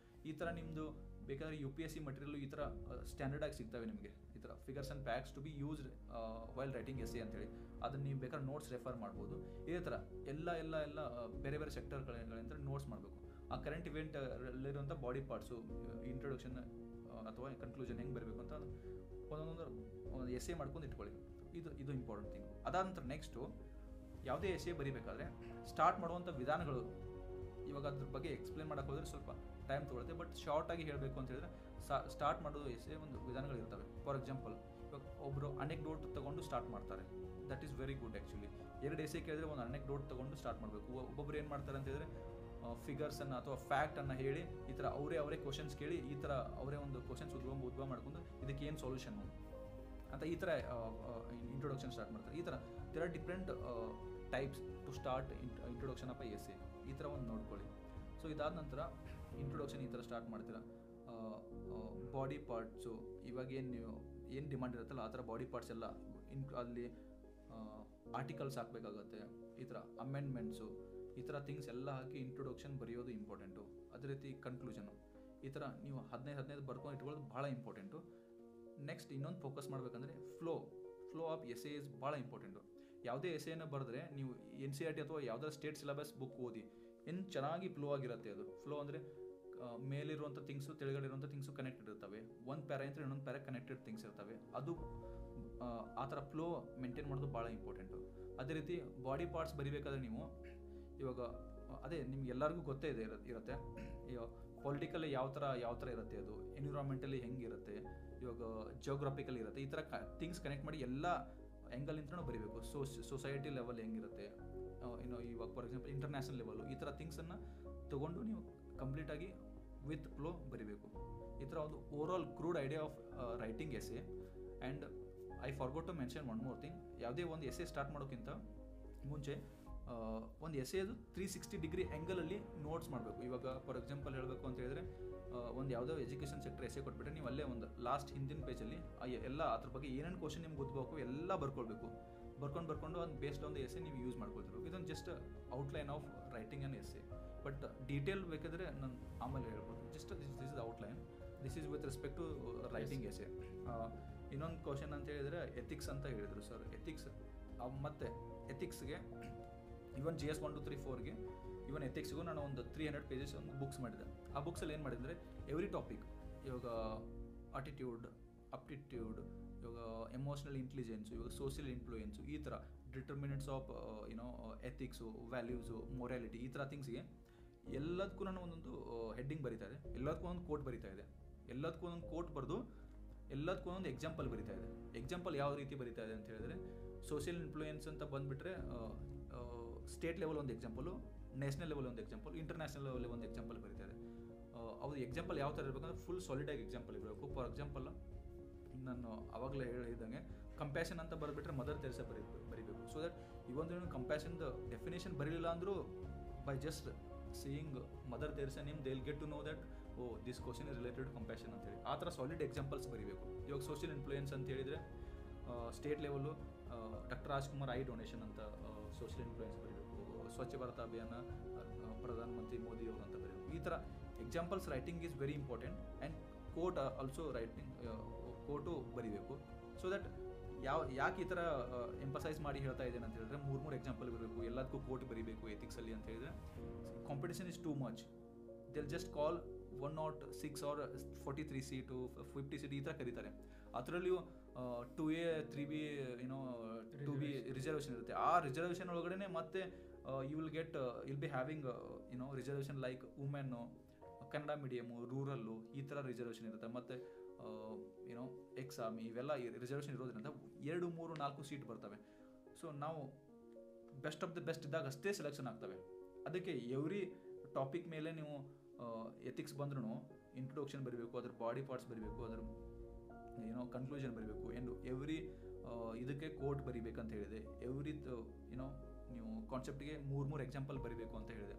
ಈ ಥರ ನಿಮ್ಮದು ಬೇಕಾದ್ರೆ UPSC ಮಟೀರಿಯಲ್ ಈ ಥರ ಸ್ಟ್ಯಾಂಡರ್ಡ್ ಆಗಿ ಸಿಗ್ತವೆ ನಿಮಗೆ. ಈ ಥರ figures and facts to be used while writing essay ಅಂತೇಳಿ ಅದನ್ನು ನೀವು ಬೇಕಾದ್ರೆ ನೋಟ್ಸ್ ರೆಫರ್ ಮಾಡ್ಬೋದು. ಇದೇ ಥರ ಎಲ್ಲ ಬೇರೆ ಬೇರೆ ಸೆಕ್ಟರ್ಗಳಿಂದ ನೋಟ್ಸ್ ಮಾಡಬೇಕು. ಆ ಕರೆಂಟ್ ಇವೆಂಟಲ್ಲಿರುವಂಥ ಬಾಡಿ ಪಾರ್ಟ್ಸು, ಇಂಟ್ರೊಡಕ್ಷನ್ ಅಥವಾ ಕನ್ಕ್ಲೂಷನ್ ಹೆಂಗೆ ಬರಬೇಕು ಅಂತ ಒಂದೊಂದು ಎಸ್ ಎ ಮಾಡ್ಕೊಂಡು ಇಟ್ಕೊಳ್ಳಿ. ಇದು ಇಂಪಾರ್ಟೆಂಟ್ ಥಿಂಗ್. ಅದಾದ ನಂತರ ನೆಕ್ಸ್ಟು ಯಾವುದೇ ಎಸ್ ಎ ಬರೀಬೇಕಾದ್ರೆ ಸ್ಟಾರ್ಟ್ ಮಾಡುವಂಥ ವಿಧಾನಗಳು, ಇವಾಗ ಅದ್ರ ಬಗ್ಗೆ ಎಕ್ಸ್ಪ್ಲೇನ್ ಮಾಡೋಕೆ ಹೋದರೆ ಸ್ವಲ್ಪ ಟೈಮ್ ತೊಗೊಳುತ್ತೆ. ಬಟ್ ಶಾರ್ಟಾಗಿ ಹೇಳಬೇಕು ಅಂತ ಹೇಳಿದ್ರೆ ಸ್ಟಾರ್ಟ್ ಮಾಡೋದು ಎಸ್ ಎ ಒಂದು ವಿಧಾನಗಳು ಇರ್ತವೆ. ಫಾರ್ ಎಕ್ಸಾಂಪಲ್ ಇವಾಗ ಒಬ್ಬರು ಅನೆಕ್ಡೋಟ್ ತೊಗೊಂಡು ಸ್ಟಾರ್ಟ್ ಮಾಡ್ತಾರೆ. That is very good actually. 2 essay ಕೇಳಿದ್ರೆ ಒಂದು ಅನೆಕ್ಡೋಟ್ ತೊಗೊಂಡು ಸ್ಟಾರ್ಟ್ ಮಾಡಬೇಕು. ಒಬ್ಬೊಬ್ರು ಏನು ಮಾಡ್ತಾರೆ ಅಂತ ಹೇಳಿದ್ರೆ ಫಿಗರ್ಸನ್ನು ಅಥವಾ ಫ್ಯಾಕ್ಟನ್ನು ಹೇಳಿ ಈ ಥರ ಅವರೇ ಕ್ವಶನ್ಸ್ ಕೇಳಿ ಈ ಥರ ಅವರೇ ಒಂದು ಕ್ವಶನ್ಸ್ ಉದ್ಭವ ಮಾಡ್ಕೊಂಡು ಇದಕ್ಕೆ ಏನು ಸೊಲ್ಯೂಷನ್ನು ಅಂತ ಈ ಥರ ಇಂಟ್ರೊಡಕ್ಷನ್ ಸ್ಟಾರ್ಟ್ ಮಾಡ್ತಾರೆ. ಈ ಥರ there are different types to start introduction of essay. ಈ ಥರ ಒಂದು ನೋಡ್ಕೊಳ್ಳಿ. ಸೊ ಇದಾದ ನಂತರ ಇಂಟ್ರೊಡಕ್ಷನ್ ಈ ಥರ ಸ್ಟಾರ್ಟ್ ಮಾಡ್ತೀರಾ. ಬಾಡಿ ಪಾರ್ಟ್ಸು ಇವಾಗ ಏನು ಡಿಮಾಂಡ್ ಇರುತ್ತಲ್ಲ ಆ ಥರ ಬಾಡಿ ಪಾರ್ಟ್ಸ್ ಎಲ್ಲ ಅಲ್ಲಿ ಆರ್ಟಿಕಲ್ಸ್ ಹಾಕಬೇಕಾಗತ್ತೆ. ಈ ಥರ ಅಮೆಂಡ್ಮೆಂಟ್ಸು ಈ ಥರ ಥಿಂಗ್ಸ್ ಎಲ್ಲ ಹಾಕಿ ಇಂಟ್ರೊಡಕ್ಷನ್ ಬರೆಯೋದು ಇಂಪಾರ್ಟೆಂಟು. ಅದೇ ರೀತಿ ಕನ್ಕ್ಲೂಷನು ಈ ಥರ ನೀವು 15 ಬರ್ಕೊಂಡು ಇಟ್ಕೊಳ್ಳೋದು ಭಾಳ ಇಂಪಾರ್ಟೆಂಟು. ನೆಕ್ಸ್ಟ್ ಇನ್ನೊಂದು ಫೋಕಸ್ ಮಾಡಬೇಕಂದ್ರೆ flow of essay is ಭಾಳ ಇಂಪಾರ್ಟೆಂಟು. ಯಾವುದೇ ಎಸ್ ಎನ ಬರೆದ್ರೆ ನೀವು NCERT ಅಥವಾ ಯಾವುದಾದ್ರು ಸ್ಟೇಟ್ ಸಿಲೆಬಸ್ ಬುಕ್ ಓದಿ ಏನು ಚೆನ್ನಾಗಿ ಫ್ಲೋ ಆಗಿರುತ್ತೆ. ಅದು ಫ್ಲೋ ಅಂದರೆ ಮೇಲಿರುವಂಥ ಥಿಂಗ್ಸು ತೆಳಗಡೆ ಇರುವಂಥ ಥಿಂಗ್ಸು ಕನೆಕ್ಟೆಡ್ ಇರ್ತವೆ. ಒಂದು ಪ್ಯಾರ ಅಂದರೆ ಇನ್ನೊಂದು ಪ್ಯಾರ ಕನೆಕ್ಟೆಡ್ ಥಿಂಗ್ಸ್ ಇರ್ತವೆ. ಅದು ಆ ಥರ ಫ್ಲೋ ಮೇಂಟೈನ್ ಮಾಡೋದು ಭಾಳ ಇಂಪಾರ್ಟೆಂಟು. ಅದೇ ರೀತಿ ಬಾಡಿ ಪಾರ್ಟ್ಸ್ ಬರಿಬೇಕಾದ್ರೆ ನೀವು ಇವಾಗ ಅದೇ ನಿಮ್ಗೆ ಎಲ್ಲರಿಗೂ ಗೊತ್ತೇ ಇರುತ್ತೆ. ಇವಾಗ ಪೊಲಿಟಿಕಲಿ ಯಾವ ಥರ ಇರುತ್ತೆ, ಅದು ಎನ್ವಿರಾನ್ಮೆಂಟಲಿ ಹೆಂಗಿರುತ್ತೆ, ಇವಾಗ ಜಿಯೋಗ್ರಫಿಕಲಿ ಇರುತ್ತೆ. ಈ ಥರ ಥಿಂಗ್ಸ್ ಕನೆಕ್ಟ್ ಮಾಡಿ ಎಲ್ಲ ಆ್ಯಂಗಲಿಂದನೂ ಬರೀಬೇಕು. ಸೊಸೈಟಿ ಲೆವೆಲ್ ಹೆಂಗಿರುತ್ತೆ, ಇವಾಗ ಫಾರ್ ಎಕ್ಸಾಂಪಲ್ ಇಂಟರ್ನ್ಯಾಷನಲ್ ಲೆವೆಲು ಈ ಥರ ಥಿಂಗ್ಸನ್ನು ತೊಗೊಂಡು ನೀವು ಕಂಪ್ಲೀಟಾಗಿ ವಿತ್ ಫ್ಲೋ ಬರೀಬೇಕು. ಈ ಥರ ಒಂದು over all crude idea of writing essay. And I forgot to mention one more thing. ಯಾವುದೇ ಒಂದು ಎಸ್ ಎ ಸ್ಟಾರ್ಟ್ ಮಾಡೋಕ್ಕಿಂತ ಮುಂಚೆ ಒಂದು ಎಸ್ ಎದು 360 ಡಿಗ್ರಿ ಆ್ಯಂಗಲಲ್ಲಿ ನೋಟ್ಸ್ ಮಾಡಬೇಕು. ಇವಾಗ ಫಾರ್ ಎಕ್ಸಾಂಪಲ್ ಹೇಳಬೇಕು ಅಂತ ಹೇಳಿದ್ರೆ ಒಂದು ಯಾವುದೋ ಎಜುಕೇಷನ್ ಸೆಕ್ಟರ್ ಎಸ್ ಎ ಕೊಟ್ಬಿಟ್ರೆ ನೀವು ಅಲ್ಲೇ ಒಂದು ಲಾಸ್ಟ್ ಹಿಂದಿನ ಪೇಜಲ್ಲಿ ಎಲ್ಲ ಅದ್ರ ಬಗ್ಗೆ ಏನೇನು ಕ್ವಶನ್ ನಿಮ್ಗೆ ಗೊತ್ತಬೇಕು ಎಲ್ಲ ಬರ್ಕೊಳ್ಬೇಕು. ಬರ್ಕೊಂಡು ಒಂದು based on the essay ನೀವು ಯೂಸ್ ಮಾಡ್ಕೊಳ್ತಿರ್ಬೇಕು. ಇದೊಂದು just outline of writing on essay. But detail ಬೇಕಾದರೆ ನಾನು ಆಮೇಲೆ ಹೇಳ್ಬೋದು. Just this is an outline. This is with respect to writing essay. ಇನ್ನೊಂದು ಕ್ವಶನ್ ಅಂತ ಹೇಳಿದರೆ ಎಥಿಕ್ಸ್ ಅಂತ ಹೇಳಿದರು ಸರ್. ಎಥಿಕ್ಸ್ ಮತ್ತು ಎಥಿಕ್ಸ್ಗೆ ಇವನ್ GS 1 2 3 4ಗೆ ಇವನ್ ಎಥಿಕ್ಸ್ಗೂ ನಾನು ಒಂದು 300 ಪೇಜಸ್ ಒಂದು ಬುಕ್ಸ್ ಮಾಡಿದೆ. ಆ ಬುಕ್ಸಲ್ಲಿ ಏನು ಮಾಡಿದರೆ ಎವ್ರಿ ಟಾಪಿಕ್, ಇವಾಗ ಆಟಿಟ್ಯೂಡ್, ಅಪ್ಟಿಟ್ಯೂಡ್, ಇವಾಗ ಎಮೋಷ್ನಲ್ ಇಂಟೆಲಿಜೆನ್ಸು, ಇವಾಗ ಸೋಷಿಯಲ್ ಇನ್ಫ್ಲೂಯೆನ್ಸು, ಈ ಥರ determinants of ethics, values, morality ಈ ಥರ ಥಿಂಗ್ಸ್ಗೆ ಎಲ್ಲದಕ್ಕೂ ನಾನು ಒಂದೊಂದು ಹೆಡ್ಡಿಂಗ್ ಬರಿತಾ ಇದೆ. ಎಲ್ಲದಕ್ಕೂ ಒಂದು ಕೋಟ್ ಬರಿತಾ ಇದೆ. ಎಲ್ಲದಕ್ಕೂ ಒಂದೊಂದು ಕೋಟ್ ಬರೆದು ಎಲ್ಲದಕ್ಕೂ ಒಂದೊಂದು ಎಕ್ಸಾಂಪಲ್ ಬರಿತಾ ಇದೆ. ಎಕ್ಸಾಂಪಲ್ ಯಾವ ರೀತಿ ಬರಿತಾ ಇದೆ ಅಂತ ಹೇಳಿದ್ರೆ ಸೋಷಿಯಲ್ ಇನ್ಫ್ಲೂಯೆನ್ಸ್ ಅಂತ ಬಂದುಬಿಟ್ರೆ ಸ್ಟೇಟ್ ಲೆವೆಲ್ ಒಂದು ಎಕ್ಸಾಂಪಲು, ನ್ಯಾಷನಲ್ ಲೆವೆಲ್ ಒಂದು ಎಕ್ಸಾಂಪಲ್, ಇಂಟರ್ನ್ಯಾಷನಲ್ ಲೆವೆಲ್ ಒಂದು ಎಕ್ಸಾಂಪಲ್ ಬರೀತಾ ಇದೆ. ಅವ್ರ ಎಕ್ಸಾಂಪಲ್ ಯಾವ ಥರ ಇರಬೇಕಂದ್ರೆ ಫುಲ್ ಸಾಲಿಡಾಗಿ ಎಕ್ಸಾಂಪಲ್ ಇರಬೇಕು. ಫಾರ್ ಎಕ್ಸಾಂಪಲ್ ನಾನು ಆವಾಗಲೇ ಹೇಳಿದಂಗೆ ಕಂಪ್ಯಾಷನ್ ಅಂತ ಬರೆದ್ಬಿಟ್ರೆ ಮದರ್ ತೆರೇಸಾ ಬರೀಬೇಕು. ಸೊ ದಟ್ ಇವೊಂದು ಕಂಪ್ಯಾಷನ್ದು ಡೆಫಿನೇಷನ್ ಬರೀಲಿಲ್ಲ ಅಂದರೂ by just seeing Mother Teresa name they will get to know that this question is related compassion ಅಂತೇಳಿ ಆ ಥರ ಸಾಲಿಡ್ ಎಕ್ಸಾಂಪಲ್ಸ್ ಬರೀಬೇಕು. ಇವಾಗ ಸೋಷಿಯಲ್ ಇನ್ಫ್ಲೂಯೆನ್ಸ್ ಅಂತ ಹೇಳಿದರೆ state level doctor Rajkumar eye donation ಅಂತ ಸೋಷಿಯಲ್ ಇನ್ಫ್ಲೂಯೆನ್ಸ್ ಬರೀಬೇಕು. ಸ್ವಚ್ಛ ಭಾರತ ಅಭಿಯಾನ ಪ್ರಧಾನ ಮಂತ್ರಿ ಮೋದಿ ಅವರು ಅಂತ ಬರೀಬೇಕು. ಈ ಥರ examples writing is very important. And quote also writing quote ಬರೀಬೇಕು. ಸೊ ದಟ್ ಯಾಕೆ ಈ ಥರ ಎಂಪಸೈಸ್ ಮಾಡಿ ಹೇಳ್ತಾ ಇದ್ದೇನೆ ಅಂತ ಹೇಳಿದ್ರೆ 3 ಎಕ್ಸಾಂಪಲ್ ಬರಬೇಕು, ಎಲ್ಲದಕ್ಕೂ ಕೋಟ್ ಬರೀಬೇಕು ಎಥಿಕ್ಸಲ್ಲಿ ಅಂತ ಹೇಳಿದ್ರೆ competition is too much. They'll just call 106 or 43 seat 50 seat ಈ ಥರ ಕರೀತಾರೆ. ಅದರಲ್ಲಿಯೂ 2A 3B 2B ರಿಸರ್ವೇಷನ್ ಇರುತ್ತೆ. ಆ ರಿಸರ್ವೇಷನ್ ಒಳಗಡೆ ಮತ್ತೆ will be having reservation like women, Kannada medium, rural ಈ ಥರ ರಿಸರ್ವೇಷನ್ ಇರುತ್ತೆ. ಮತ್ತು ಎಕ್ಸಾಮ್ ಇವೆಲ್ಲ ರಿಸರ್ವೇಷನ್ ಇರೋದ್ರಿಂದ 2 3 4 ಸೀಟ್ ಬರ್ತವೆ. ಸೊ ನಾವು ಬೆಸ್ಟ್ ಆಫ್ ದ ಬೆಸ್ಟ್ ಇದ್ದಾಗ ಅಷ್ಟೇ ಸೆಲೆಕ್ಷನ್ ಆಗ್ತವೆ. ಅದಕ್ಕೆ ಎವ್ರಿ ಟಾಪಿಕ್ ಮೇಲೆ ನೀವು ಎಥಿಕ್ಸ್ ಬಂದ್ರೂ ಇಂಟ್ರೊಡಕ್ಷನ್ ಬರೀಬೇಕು, ಅದ್ರ ಬಾಡಿ ಪಾರ್ಟ್ಸ್ ಬರೀಬೇಕು, ಅದ್ರ ಕನ್ಕ್ಲೂಷನ್ ಬರೀಬೇಕು, ಆ್ಯಂಡ್ ಎವ್ರಿ ಇದಕ್ಕೆ ಕೋಟ್ ಬರೀಬೇಕಂತ ಹೇಳಿದೆ. ಎವ್ರಿ ನೀವು ಕಾನ್ಸೆಪ್ಟ್ಗೆ 3 ಎಕ್ಸಾಂಪಲ್ ಬರೀಬೇಕು ಅಂತ ಹೇಳಿದೆ.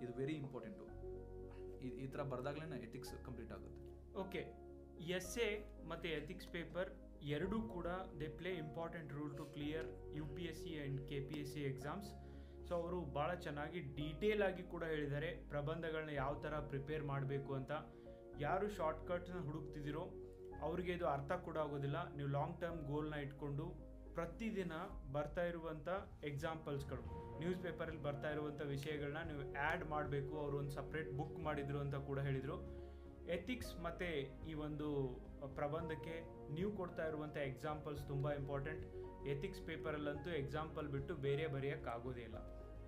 ಇದು ವೆರಿ ಇಂಪಾರ್ಟೆಂಟು. ಈ ಥರ ಬರೆದಾಗಲೇ ಎಥಿಕ್ಸ್ ಕಂಪ್ಲೀಟ್ ಆಗುತ್ತೆ. ಓಕೆ, ಎಸ್ಎ ಮತ್ತು ಎಥಿಕ್ಸ್ ಪೇಪರ್ ಎರಡೂ ಕೂಡ they play important role to clear UPSC and KPSC exams. So ಅವರು ಭಾಳ ಚೆನ್ನಾಗಿ ಡೀಟೇಲ್ ಆಗಿ ಕೂಡ ಹೇಳಿದ್ದಾರೆ ಪ್ರಬಂಧಗಳನ್ನ ಯಾವ ಥರ ಪ್ರಿಪೇರ್ ಮಾಡಬೇಕು ಅಂತ. ಯಾರು ಶಾರ್ಟ್ಕಟ್ಸ್ನ ಹುಡುಕ್ತಿದ್ದೀರೋ ಅವರಿಗೆ ಇದು ಅರ್ಥ ಕೂಡ ಆಗೋದಿಲ್ಲ. ನೀವು ಲಾಂಗ್ ಟರ್ಮ್ ಗೋಲ್ನ ಇಟ್ಕೊಂಡು ಪ್ರತಿದಿನ ಬರ್ತಾ ಇರುವಂಥ ಎಕ್ಸಾಂಪಲ್ಸ್ಗಳು, ನ್ಯೂಸ್ ಪೇಪರಲ್ಲಿ ಬರ್ತಾ ಇರುವಂಥ ವಿಷಯಗಳನ್ನ ನೀವು ಆ್ಯಡ್ ಮಾಡಬೇಕು. ಅವರು ಒಂದು ಸಪ್ರೇಟ್ ಬುಕ್ ಮಾಡಿದರು ಅಂತ ಕೂಡ ಹೇಳಿದರು. ಎಥಿಕ್ಸ್ ಮತ್ತು ಈ ಒಂದು ಪ್ರಬಂಧಕ್ಕೆ ನೀವು ಕೊಡ್ತಾ ಇರುವಂಥ ಎಕ್ಸಾಂಪಲ್ಸ್ ತುಂಬ ಇಂಪಾರ್ಟೆಂಟ್. ಎಥಿಕ್ಸ್ ಪೇಪರಲ್ಲಂತೂ ಎಕ್ಸಾಂಪಲ್ ಬಿಟ್ಟು ಬೇರೆ ಬರೆಯೋಕ್ಕಾಗೋದೇ ಇಲ್ಲ.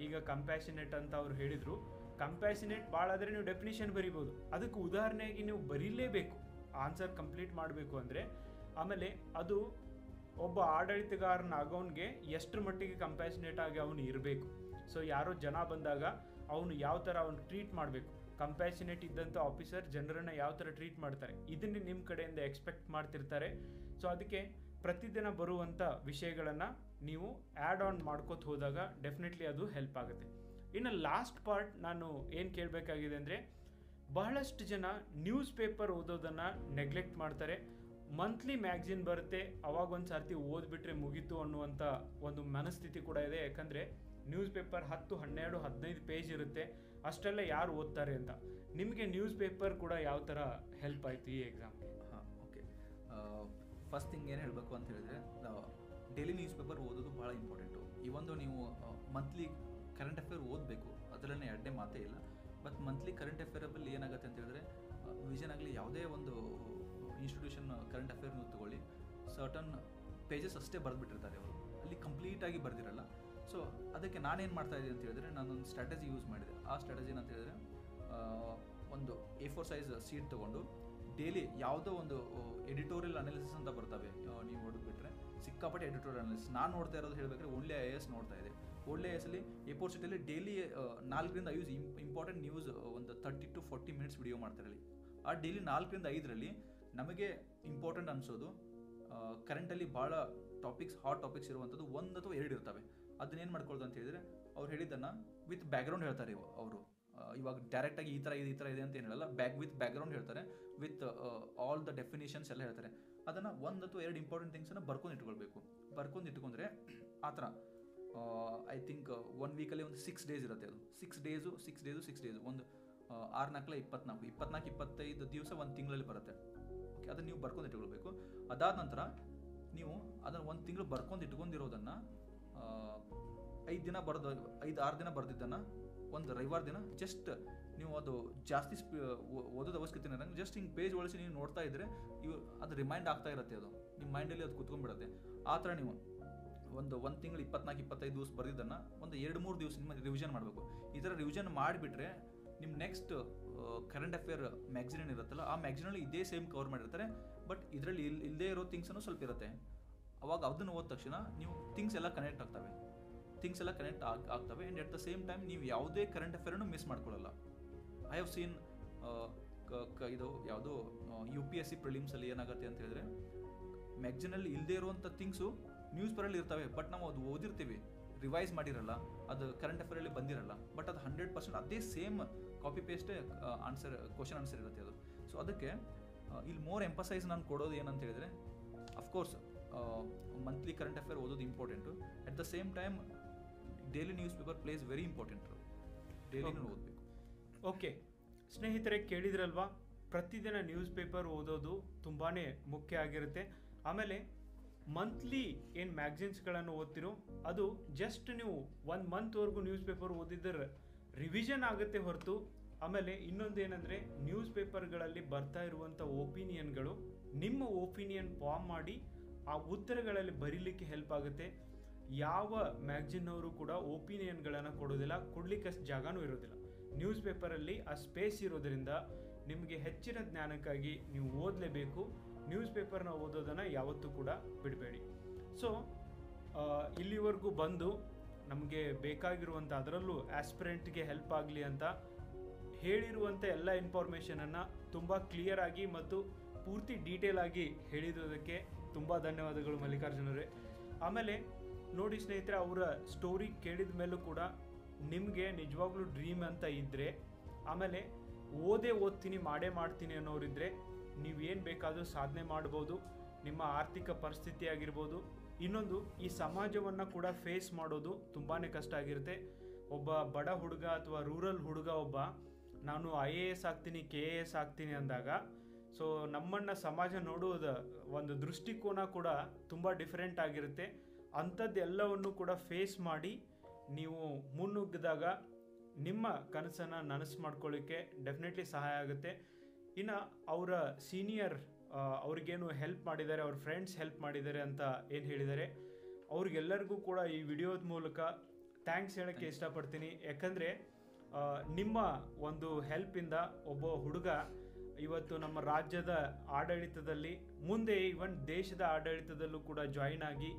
ಈಗ ಕಂಪ್ಯಾಷನೇಟ್ ಅಂತ ಅವ್ರು ಹೇಳಿದರು. ಕಂಪ್ಯಾಷನೇಟ್ ಭಾಳ ಆದರೆ ನೀವು ಡೆಫಿನಿಷನ್ ಬರಿಬೋದು, ಅದಕ್ಕೆ ಉದಾಹರಣೆಯಾಗಿ ನೀವು ಬರೀಲೇಬೇಕು ಆನ್ಸರ್ ಕಂಪ್ಲೀಟ್ ಮಾಡಬೇಕು ಅಂದರೆ. ಆಮೇಲೆ ಅದು ಒಬ್ಬ ಆಡಳಿತಗಾರನಾಗೋನ್ಗೆ ಎಷ್ಟರ ಮಟ್ಟಿಗೆ ಕಂಪ್ಯಾಷನೇಟ್ ಆಗಿ ಅವನು ಇರಬೇಕು. ಸೊ ಯಾರೋ ಜನ ಬಂದಾಗ ಅವನು ಯಾವ ಥರ ಅವನು ಟ್ರೀಟ್ ಮಾಡಬೇಕು, ಕಂಪ್ಯಾಷನೇಟ್ ಇದ್ದಂಥ ಆಫೀಸರ್ ಜನರನ್ನು ಯಾವ ಥರ ಟ್ರೀಟ್ ಮಾಡ್ತಾರೆ, ಇದನ್ನೇ ನಿಮ್ಮ ಕಡೆಯಿಂದ ಎಕ್ಸ್ಪೆಕ್ಟ್ ಮಾಡ್ತಿರ್ತಾರೆ. ಸೊ ಅದಕ್ಕೆ ಪ್ರತಿದಿನ ಬರುವಂಥ ವಿಷಯಗಳನ್ನು ನೀವು ಆ್ಯಡ್ ಆನ್ ಮಾಡ್ಕೋತ ಹೋದಾಗ ಡೆಫಿನೆಟ್ಲಿ ಅದು ಹೆಲ್ಪ್ ಆಗುತ್ತೆ. ಇನ್ನು ಲಾಸ್ಟ್ ಪಾರ್ಟ್ ನಾನು ಏನು ಕೇಳಬೇಕಾಗಿದೆ ಅಂದರೆ, ಬಹಳಷ್ಟು ಜನ ನ್ಯೂಸ್ ಪೇಪರ್ ಓದೋದನ್ನು ನೆಗ್ಲೆಕ್ಟ್ ಮಾಡ್ತಾರೆ. ಮಂತ್ಲಿ ಮ್ಯಾಗ್ಝಿನ್ ಬರುತ್ತೆ, ಅವಾಗ ಒಂದು ಸರ್ತಿ ಓದ್ಬಿಟ್ರೆ ಮುಗೀತು ಅನ್ನುವಂಥ ಒಂದು ಮನಸ್ಥಿತಿ ಕೂಡ ಇದೆ. ಯಾಕಂದರೆ ನ್ಯೂಸ್ ಪೇಪರ್ 10, 12, 15 ಪೇಜ್ ಇರುತ್ತೆ, ಅಷ್ಟೆಲ್ಲ ಯಾರು ಓದ್ತಾರೆ ಅಂತ. ನಿಮಗೆ ನ್ಯೂಸ್ ಪೇಪರ್ ಕೂಡ ಯಾವ ಥರ ಹೆಲ್ಪ್ ಆಯಿತು ಈ ಎಕ್ಸಾಮ್ಗೆ? ಓಕೆ, ಫಸ್ಟ್ ಥಿಂಗ್ ಏನು ಹೇಳಬೇಕು ಅಂತ ಹೇಳಿದ್ರೆ, ಡೈಲಿ ನ್ಯೂಸ್ ಪೇಪರ್ ಓದೋದು ಭಾಳ ಇಂಪಾರ್ಟೆಂಟು. ಈ ಒಂದು ನೀವು ಮಂತ್ಲಿ ಕರೆಂಟ್ ಅಫೇರ್ ಓದಬೇಕು, ಅದರಲ್ಲೇ ಎರಡನೇ ಮಾತೇ ಇಲ್ಲ. ಬಟ್ ಮಂತ್ಲಿ ಕರೆಂಟ್ ಅಫೇರಲ್ಲಿ ಏನಾಗುತ್ತೆ ಅಂತ ಹೇಳಿದ್ರೆ, ವಿಷನ್ ಆಗಲಿ ಯಾವುದೇ ಒಂದು ಇನ್ಸ್ಟಿಟ್ಯೂಷನ್ ಕರೆಂಟ್ ಅಫೇರ್ ನೀವು ತಗೊಳ್ಳಿ, ಸರ್ಟನ್ ಪೇಜಸ್ ಅಷ್ಟೇ ಬರೆದ್ಬಿಟ್ಟಿರ್ತಾರೆ ಅವರು, ಅಲ್ಲಿ ಕಂಪ್ಲೀಟಾಗಿ ಬರೆದಿರಲ್ಲ. ಸೊ ಅದಕ್ಕೆ ನಾನೇನು ಮಾಡ್ತಾ ಇದ್ದೀನಿ ಅಂತ ಹೇಳಿದ್ರೆ, ನಾನೊಂದು ಸ್ಟ್ರಾಟಜಿ ಯೂಸ್ ಮಾಡಿದೆ. ಆ ಸ್ಟ್ರಾಟಜಿ ಏನಂತ ಹೇಳಿದ್ರೆ, ಒಂದು A4 ಸೈಜ್ ಸೀಟ್ ತೊಗೊಂಡು ಡೈಲಿ ಯಾವುದೋ ಒಂದು ಎಡಿಟೋರಿಯಲ್ ಅನಾಲಿಸಿಸ್ ಅಂತ ಬರ್ತವೆ, ನೀವು ನೋಡಿಬಿಟ್ರೆ ಸಿಕ್ಕಾಪಟ್ಟೆ ಎಡಿಟೋರಿಯಲ್ ಅನಾಲಿಸಿಸ್. ನಾನು ನೋಡ್ತಾ ಇರೋದು ಹೇಳಬೇಕಾದ್ರೆ ಓನ್ಲಿ IAS ನೋಡ್ತಾ ಇದೆ. ಓನ್ಲಿ IAS ಅಲ್ಲಿ A4 ಸೀಟಲ್ಲಿ ಡೈಲಿ 4ರಿಂದ 5 ಇಂಪಾರ್ಟೆಂಟ್ ನ್ಯೂಸ್ ಒಂದು 30 to 40 ಮಿನಿಟ್ಸ್ ವಿಡಿಯೋ ಮಾಡ್ತಾರೆ. ಆ ಡೈಲಿ 4ರಿಂದ 5ರಲ್ಲಿ ನಮಗೆ ಇಂಪಾರ್ಟೆಂಟ್ ಅನಿಸೋದು ಕರೆಂಟಲ್ಲಿ ಭಾಳ ಟಾಪಿಕ್ಸ್, ಹಾಟ್ ಟಾಪಿಕ್ಸ್ ಇರುವಂಥದ್ದು 1 ಅಥವಾ 2 ಇರ್ತವೆ. ಅದನ್ನೇನು ಮಾಡ್ಕೊಳ್ಳೋದು ಅಂತ ಹೇಳಿದರೆ, ಅವ್ರು ಹೇಳಿದ್ದನ್ನು ವಿತ್ ಬ್ಯಾಕ್ಗ್ರೌಂಡ್ ಹೇಳ್ತಾರೆ ಅವರು. ಇವಾಗ ಡೈರೆಕ್ಟಾಗಿ ಈ ಥರ ಇದೆ ಅಂತ ಏನು ಹೇಳಲ್ಲ, ವಿತ್ ಬ್ಯಾಕ್ಗ್ರೌಂಡ್ ಹೇಳ್ತಾರೆ, ವಿತ್ ಆಲ್ ದ ಡೆಫಿನೇಷನ್ಸ್ ಎಲ್ಲ ಹೇಳ್ತಾರೆ. ಅದನ್ನು 1 ಅಥವಾ 2 ಇಂಪಾರ್ಟೆಂಟ್ ಥಿಂಗ್ಸನ್ನು ಬರ್ಕೊಂಡು ಇಟ್ಕೊಂಡ್ರೆ ಆ ಥರ ಐ ಥಿಂಕ್ 1 ವೀಕಲ್ಲಿ ಒಂದು 6 ಡೇಸ್ ಇರುತ್ತೆ. ಅದು 6 ಡೇಸು ಒಂದು 6, 4, 24, 25 ದಿವಸ 1 ತಿಂಗಳಲ್ಲಿ ಬರುತ್ತೆ. ಓಕೆ, ಅದನ್ನು ನೀವು ಬರ್ಕೊಂಡು ಇಟ್ಕೊಳ್ಬೇಕು. ಅದಾದ ನಂತರ ನೀವು ಅದನ್ನು 1 ತಿಂಗಳು ಬರ್ಕೊಂಡು ಇಟ್ಕೊಂಡಿರೋದನ್ನು 5 ದಿನ 5-6 ದಿನ ಬರೆದಿದ್ದನ್ನು ಒಂದು ರವಿವಾರ ದಿನ ಜಸ್ಟ್ ನೀವು ಅದು ಜಾಸ್ತಿ ಓದೋದು ಅವಶ್ಯಕತೆ ಇರೋಂಗೆ ಜಸ್ಟ್ ಹಿಂಗೆ ಪೇಜ್ ಒಳಿಸಿ ನೀವು ನೋಡ್ತಾ ಇದ್ದರೆ ಅದು ರಿಮೈಂಡ್ ಆಗ್ತಾ ಇರುತ್ತೆ, ಅದು ನಿಮ್ಮ ಮೈಂಡಲ್ಲಿ ಅದು ಕುತ್ಕೊಂಡ್ಬಿಡುತ್ತೆ. ಆ ಥರ ನೀವು ಒಂದು ತಿಂಗಳು 24-25 ದಿವಸ ಬರೆದಿದ್ದನ್ನು ಒಂದು 2-3 ದಿವಸ ನಿಮ್ಮ ರಿವಿಷನ್ ಮಾಡಬೇಕು. ಈ ಥರ ರಿವಿಷನ್ ಮಾಡಿಬಿಟ್ರೆ ನಿಮ್ಮ ನೆಕ್ಸ್ಟ್ ಕರೆಂಟ್ ಅಫೇರ್ ಮ್ಯಾಗ್ಝಿನ್ ಏನಿರುತ್ತಲ್ಲ, ಆ ಮ್ಯಾಗ್ಝಿನಲ್ಲಿ ಇದೇ ಸೇಮ್ ಕವರ್ ಮಾಡಿರ್ತಾರೆ. ಬಟ್ ಇದರಲ್ಲಿ ಇಲ್ಲದೇ ಇರೋ ಥಿಂಗ್ಸನ್ನು ಸ್ವಲ್ಪ ಇರುತ್ತೆ. ಅವಾಗ ಅದನ್ನು ಓದಿದ ತಕ್ಷಣ ನೀವು ಥಿಂಗ್ಸ್ ಎಲ್ಲ ಕನೆಕ್ಟ್ ಆಗ್ತವೆ and at the same time ನೀವು ಯಾವುದೇ ಕರೆಂಟ್ ಅಫೇರನ್ನು ಮಿಸ್ ಮಾಡ್ಕೊಳ್ಳಲ್ಲ. ಐ ಹ್ಯಾವ್ ಸೀನ್ ಇದು ಯಾವುದೋ UPSC ಪ್ರಿಲಿಮ್ಸಲ್ಲಿ ಏನಾಗುತ್ತೆ ಅಂತ ಹೇಳಿದ್ರೆ, ಮ್ಯಾಗ್ಝಿನಲ್ಲಿ ಇಲ್ಲದೇ ಇರುವಂಥ ಥಿಂಗ್ಸು ನ್ಯೂಸ್ ಪೇಪರಲ್ಲಿ ಇರ್ತವೆ. ಬಟ್ ನಾವು ಅದು ಓದಿರ್ತೀವಿ, ರಿವೈಸ್ ಮಾಡಿರಲ್ಲ, ಅದು ಕರೆಂಟ್ ಅಫೇರಲ್ಲಿ ಬಂದಿರಲ್ಲ. ಬಟ್ ಅದು 100% ಅದೇ ಸೇಮ್ ಕಾಪಿ ಪೇಸ್ಟೇ ಕ್ವಶನ್ ಆನ್ಸರ್ ಇರುತ್ತೆ ಅದು. ಸೊ ಅದಕ್ಕೆ ಇಲ್ಲಿ ಮೋರ್ ಎಂಪಸೈಸ್ ನಾನು ಕೊಡೋದು ಏನಂತ ಹೇಳಿದ್ರೆ, ಅಫ್ಕೋರ್ಸ್ ಮಂತ್ಲಿ ಕರೆಂಟ್ ಅಫೇರ್ ಓದೋದು important. At the same time daily newspaper plays very important. ಡೈಲಿನೂ ಓದಬೇಕು. ಓಕೆ ಸ್ನೇಹಿತರೆ, ಕೇಳಿದ್ರಲ್ವಾ, ಪ್ರತಿದಿನ ನ್ಯೂಸ್ ಪೇಪರ್ ಓದೋದು ತುಂಬಾ ಮುಖ್ಯ ಆಗಿರುತ್ತೆ. ಆಮೇಲೆ ಮಂತ್ಲಿ ಏನು ಮ್ಯಾಗ್ಝಿನ್ಸ್ಗಳನ್ನು ಓದ್ತಿರೋ ಅದು ಜಸ್ಟ್ ನೀವು 1 ಮಂತ್ವರೆಗೂ ನ್ಯೂಸ್ ಪೇಪರ್ ಓದಿದ್ರೆ ರಿವಿಷನ್ ಆಗುತ್ತೆ ಹೊರತು. ಆಮೇಲೆ ಇನ್ನೊಂದು ಏನಂದರೆ, ನ್ಯೂಸ್ ಪೇಪರ್ಗಳಲ್ಲಿ ಬರ್ತಾ ಇರುವಂಥ ಒಪಿನಿಯನ್ಗಳು ನಿಮ್ಮ ಒಪಿನಿಯನ್ ಫಾರ್ಮ್ ಮಾಡಿ ಆ ಉತ್ತರಗಳಲ್ಲಿ ಬರೀಲಿಕ್ಕೆ ಹೆಲ್ಪ್ ಆಗುತ್ತೆ. ಯಾವ ಮ್ಯಾಗ್ಝಿನ್ನವರು ಕೂಡ ಒಪಿನಿಯನ್ಗಳನ್ನು ಕೊಡೋದಿಲ್ಲ, ಕೊಡ್ಲಿಕ್ಕೆ ಅಷ್ಟು ಜಾಗನೂ ಇರೋದಿಲ್ಲ. ನ್ಯೂಸ್ ಪೇಪರಲ್ಲಿ ಆ ಸ್ಪೇಸ್ ಇರೋದ್ರಿಂದ ನಿಮಗೆ ಹೆಚ್ಚಿನ ಜ್ಞಾನಕ್ಕಾಗಿ ನೀವು ಓದಲೇಬೇಕು. ನ್ಯೂಸ್ ಪೇಪರ್ನ ಓದೋದನ್ನು ಯಾವತ್ತೂ ಕೂಡ ಬಿಡಬೇಡಿ. ಸೊ ಇಲ್ಲಿವರೆಗೂ ಬಂದು ನಮಗೆ ಬೇಕಾಗಿರುವಂಥ, ಅದರಲ್ಲೂ ಆಸ್ಪಿರೆಂಟ್ಗೆ ಹೆಲ್ಪ್ ಆಗಲಿ ಅಂತ ಹೇಳಿರುವಂಥ ಎಲ್ಲ ಇನ್ಫಾರ್ಮೇಷನನ್ನು ತುಂಬ ಕ್ಲಿಯರ್ ಆಗಿ ಮತ್ತು ಪೂರ್ತಿ ಡೀಟೇಲ್ ಆಗಿ ಹೇಳಿರೋದಕ್ಕೆ ತುಂಬ ಧನ್ಯವಾದಗಳು ಮಲ್ಲಿಕಾರ್ಜುನರೇ. ಆಮೇಲೆ ನೋಡಿ ಸ್ನೇಹಿತರೆ, ಅವರ ಸ್ಟೋರಿ ಕೇಳಿದ ಮೇಲೂ ಕೂಡ ನಿಮಗೆ ನಿಜವಾಗ್ಲೂ ಡ್ರೀಮ್ ಅಂತ ಇದ್ದರೆ, ಆಮೇಲೆ ಓದ್ತೀನಿ ಮಾಡೇ ಮಾಡ್ತೀನಿ ಅನ್ನೋರಿದ್ದರೆ ನೀವೇನು ಬೇಕಾದರೂ ಸಾಧನೆ ಮಾಡ್ಬೋದು. ನಿಮ್ಮ ಆರ್ಥಿಕ ಪರಿಸ್ಥಿತಿ ಆಗಿರ್ಬೋದು, ಇನ್ನೊಂದು ಈ ಸಮಾಜವನ್ನು ಕೂಡ ಫೇಸ್ ಮಾಡೋದು ತುಂಬಾ ಕಷ್ಟ ಆಗಿರುತ್ತೆ. ಒಬ್ಬ ಬಡ ಹುಡುಗ ಅಥವಾ ರೂರಲ್ ಹುಡುಗ ನಾನು IAS ಆಗ್ತೀನಿ KAS ಆಗ್ತೀನಿ ಅಂದಾಗ, ಸೊ ನಮ್ಮನ್ನು ಸಮಾಜ ನೋಡುವುದ ಒಂದು ದೃಷ್ಟಿಕೋನ ಕೂಡ ತುಂಬ ಡಿಫರೆಂಟ್ ಆಗಿರುತ್ತೆ. ಅಂಥದ್ದೆಲ್ಲವನ್ನು ಕೂಡ ಫೇಸ್ ಮಾಡಿ ನೀವು ಮುನ್ನುಗ್ಗಿದಾಗ ನಿಮ್ಮ ಕನಸನ್ನು ನನಸು ಮಾಡ್ಕೊಳ್ಳಿಕ್ಕೆ ಡೆಫಿನೆಟ್ಲಿ ಸಹಾಯ ಆಗುತ್ತೆ. ಇನ್ನು ಅವರ ಸೀನಿಯರ್ ಅವ್ರಿಗೇನು ಹೆಲ್ಪ್ ಮಾಡಿದ್ದಾರೆ, ಅವ್ರ ಫ್ರೆಂಡ್ಸ್ ಹೆಲ್ಪ್ ಮಾಡಿದ್ದಾರೆ ಅಂತ ಏನು ಹೇಳಿದ್ದಾರೆ, ಅವ್ರಿಗೆಲ್ಲರಿಗೂ ಕೂಡ ಈ ವಿಡಿಯೋದ ಮೂಲಕ ಥ್ಯಾಂಕ್ಸ್ ಹೇಳೋಕ್ಕೆ ಇಷ್ಟಪಡ್ತೀನಿ. ಯಾಕಂದರೆ ನಿಮ್ಮ ಒಂದು ಹೆಲ್ಪಿಂದ ಒಬ್ಬ ಹುಡುಗ ಇವತ್ತು ನಮ್ಮ ರಾಜ್ಯದ ಆಡಳಿತದಲ್ಲಿ, ಮುಂದೆ ಈವನ್ ದೇಶದ ಆಡಳಿತದಲ್ಲೂ ಕೂಡ ಜಾಯಿನ್ ಆಗಿ,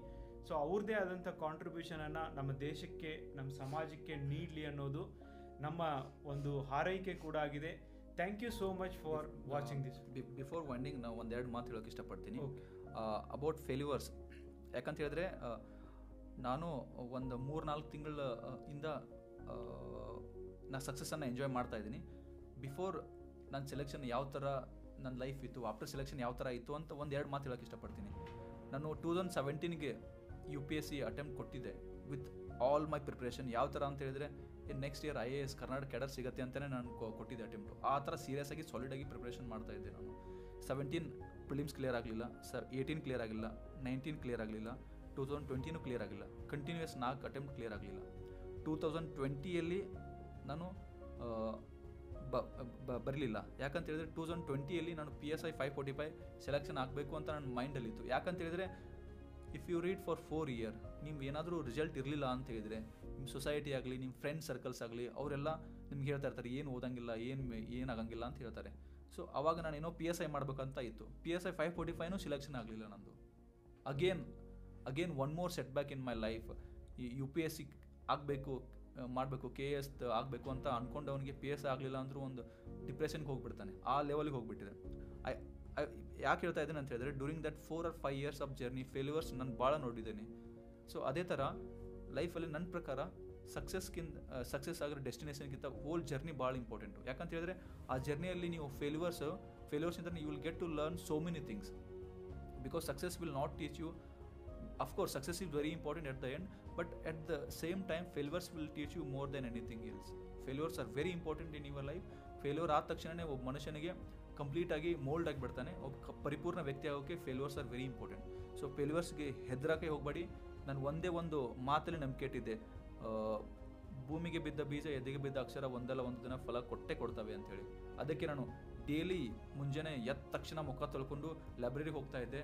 ಸೊ ಅವ್ರದ್ದೇ ಆದಂಥ ಕಾಂಟ್ರಿಬ್ಯೂಷನನ್ನು ನಮ್ಮ ದೇಶಕ್ಕೆ, ನಮ್ಮ ಸಮಾಜಕ್ಕೆ ನೀಡಲಿ ಅನ್ನೋದು ನಮ್ಮ ಒಂದು ಹಾರೈಕೆ ಕೂಡ ಆಗಿದೆ. Thank you so much for watching this. Before winding ನಾವು ಒಂದೆರಡು ಮಾತು ಹೇಳೋಕ್ಕೆ ಇಷ್ಟಪಡ್ತೀನಿ ಅಬೌಟ್ ಫೇಲ್ಯೂರ್ಸ್. ಯಾಕಂತ ಹೇಳಿದ್ರೆ ನಾನು ಒಂದು 3-4 ತಿಂಗಳ ಇಂದ ನಾನು ಸಕ್ಸಸ್ಸನ್ನು ಎಂಜಾಯ್ ಮಾಡ್ತಾ ಇದ್ದೀನಿ. ಬಿಫೋರ್ ನನ್ನ ಸೆಲೆಕ್ಷನ್ ಯಾವ ಥರ ನನ್ನ ಲೈಫ್ ಇತ್ತು, ಆಫ್ಟರ್ ಸೆಲೆಕ್ಷನ್ ಯಾವ ಥರ ಇತ್ತು ಅಂತ ಒಂದೆರಡು ಮಾತು ಹೇಳೋಕ್ಕೆ ಇಷ್ಟಪಡ್ತೀನಿ. ನಾನು 2017ಗೆ UPSC ಅಟೆಂಪ್ಟ್ ಕೊಟ್ಟಿದ್ದೆ ವಿತ್ ಆಲ್ ಮೈ ಪ್ರಿಪ್ರೇಷನ್. ಯಾವ ಥರ ಅಂತ ಹೇಳಿದ್ರೆ next year IAS Karnataka cadre ಸಿಗುತ್ತೆ ಅಂತಲೇ ನಾನು ಕೊಟ್ಟಿದ್ದೆ ಅಟೆಂಪ್ಟು. ಆ ಥರ ಸೀರಿಯಸ್ ಆಗಿ ಸಾಲಿಡಾಗಿ ಪ್ರಿಪ್ರೇಷನ್ ಮಾಡ್ತಾ ಇದ್ದೆ ನಾನು. 17 ಪ್ರಿಲಿಮ್ಸ್ ಕ್ಲಿಯರ್ ಆಗಲಿಲ್ಲ, 18 ಕ್ಲಿಯರ್ ಆಗಿಲ್ಲ, 19 ಕ್ಲಿಯರ್ ಆಗಲಿಲ್ಲ, 2020 ಕ್ಲಿಯರ್ ಆಗಿಲ್ಲ, ಕಂಟಿನ್ಯೂಯಸ್ 4 ಅಟೆಂಪ್ಟ್ ಕ್ಲಿಯರ್ ಆಗಲಿಲ್ಲ. 2020ಯಲ್ಲಿ ನಾನು ಬರಲಿಲ್ಲ. ಯಾಕಂತ ಹೇಳಿದ್ರೆ 2020ಯಲ್ಲಿ ನಾನು PSI 545 ಸೆಲೆಕ್ಷನ್ ಆಗಬೇಕು ಅಂತ ನನ್ನ ಮೈಂಡಲ್ಲಿತ್ತು. ಯಾಕಂತ ಹೇಳಿದ್ರೆ if you read for 4 year, ನೀವು ಏನಾದರೂ ರಿಸಲ್ಟ್ ಇರಲಿಲ್ಲ ಅಂತ ಹೇಳಿದರೆ ನಿಮ್ಮ ಸೊಸೈಟಿ ಆಗಲಿ, ನಿಮ್ಮ ಫ್ರೆಂಡ್ ಸರ್ಕಲ್ಸ್ ಆಗಲಿ, ಅವರೆಲ್ಲ ನಿಮ್ಗೆ ಹೇಳ್ತಾ ಇರ್ತಾರೆ ಏನು ಓದಂಗಿಲ್ಲ, ಏನಾಗಂಗಿಲ್ಲ ಅಂತ ಹೇಳ್ತಾರೆ. ಸೊ ಆವಾಗ ನಾನೇನೋ PSI ಮಾಡಬೇಕಂತ ಇತ್ತು. PSI 545 ಸೆಲೆಕ್ಷನ್ ಆಗಲಿಲ್ಲ ನಂದು. Again one more set back in my life. ಈ UPSC ಮಾಡಬೇಕು KAS ಆಗಬೇಕು ಅಂತ ಅಂದ್ಕೊಂಡವನಿಗೆ PSI ಆಗಲಿಲ್ಲ ಅಂದರೂ ಒಂದು ಡಿಪ್ರೆಷನ್ಗೆ ಹೋಗ್ಬಿಡ್ತಾನೆ. ಆ ಲೆವೆಲ್ಗೆ ಹೋಗ್ಬಿಟ್ಟಿದೆ. ಯಾಕೆ ಹೇಳ್ತಾ ಇದ್ದೇನೆ ಅಂತ ಹೇಳಿದ್ರೆ, during that 4 or 5 years of journey failures ನಾನು ಭಾಳ ನೋಡಿದ್ದೇನೆ. ಸೊ ಅದೇ ಥರ ಲೈಫಲ್ಲಿ ನನ್ನ ಪ್ರಕಾರ ಸಕ್ಸಸ್ ಆಗಿರೋ ಡೆಸ್ಟಿನೇಷನ್ಗಿಂತ ಹೋಲ್ ಜರ್ನಿ ಭಾಳ ಇಂಪಾರ್ಟೆಂಟು. ಯಾಕಂತ ಹೇಳಿದ್ರೆ ಆ ಜರ್ನಿಯಲ್ಲಿ ನೀವು ಫೇಲ್ಯೂರ್ಸಿಂದ you will get to learn so many things. Because success will not teach you, of course success is very important at the end, but at the same time failures will teach you more than anything else. Failures are very important in your life. Failure ಆದ ತಕ್ಷಣವೇ ಒಬ್ಬ ಮನುಷ್ಯನಿಗೆ ಕಂಪ್ಲೀಟಾಗಿ mould ಆಗಿಬಿಡ್ತಾನೆ. ಒಬ್ಬ ಪರಿಪೂರ್ಣ ವ್ಯಕ್ತಿ ಆಗೋಕ್ಕೆ failures are very important. So ಫೇಲ್ಯೂರ್ಸ್ಗೆ ಹೆದರಕ್ಕೆ ಹೋಗಬೇಡಿ. ನಾನು ಒಂದೇ ಒಂದು ಮಾತಲ್ಲಿ ನಂಬಿಕೆ ಇಟ್ಟಿದ್ದೆ, ಭೂಮಿಗೆ ಬಿದ್ದ ಬೀಜ ಎದೆಗೆ ಬಿದ್ದ ಅಕ್ಷರ ಒಂದಲ್ಲ ಒಂದು ದಿನ ಫಲ ಕೊಡ್ತವೆ ಅಂತೇಳಿ. ಅದಕ್ಕೆ ನಾನು ಡೈಲಿ ಮುಂಜಾನೆ ಎದ್ದ ತಕ್ಷಣ ಮುಖ ತೊಳ್ಕೊಂಡು ಲೈಬ್ರರಿಗೆ ಹೋಗ್ತಾ ಇದ್ದೆ.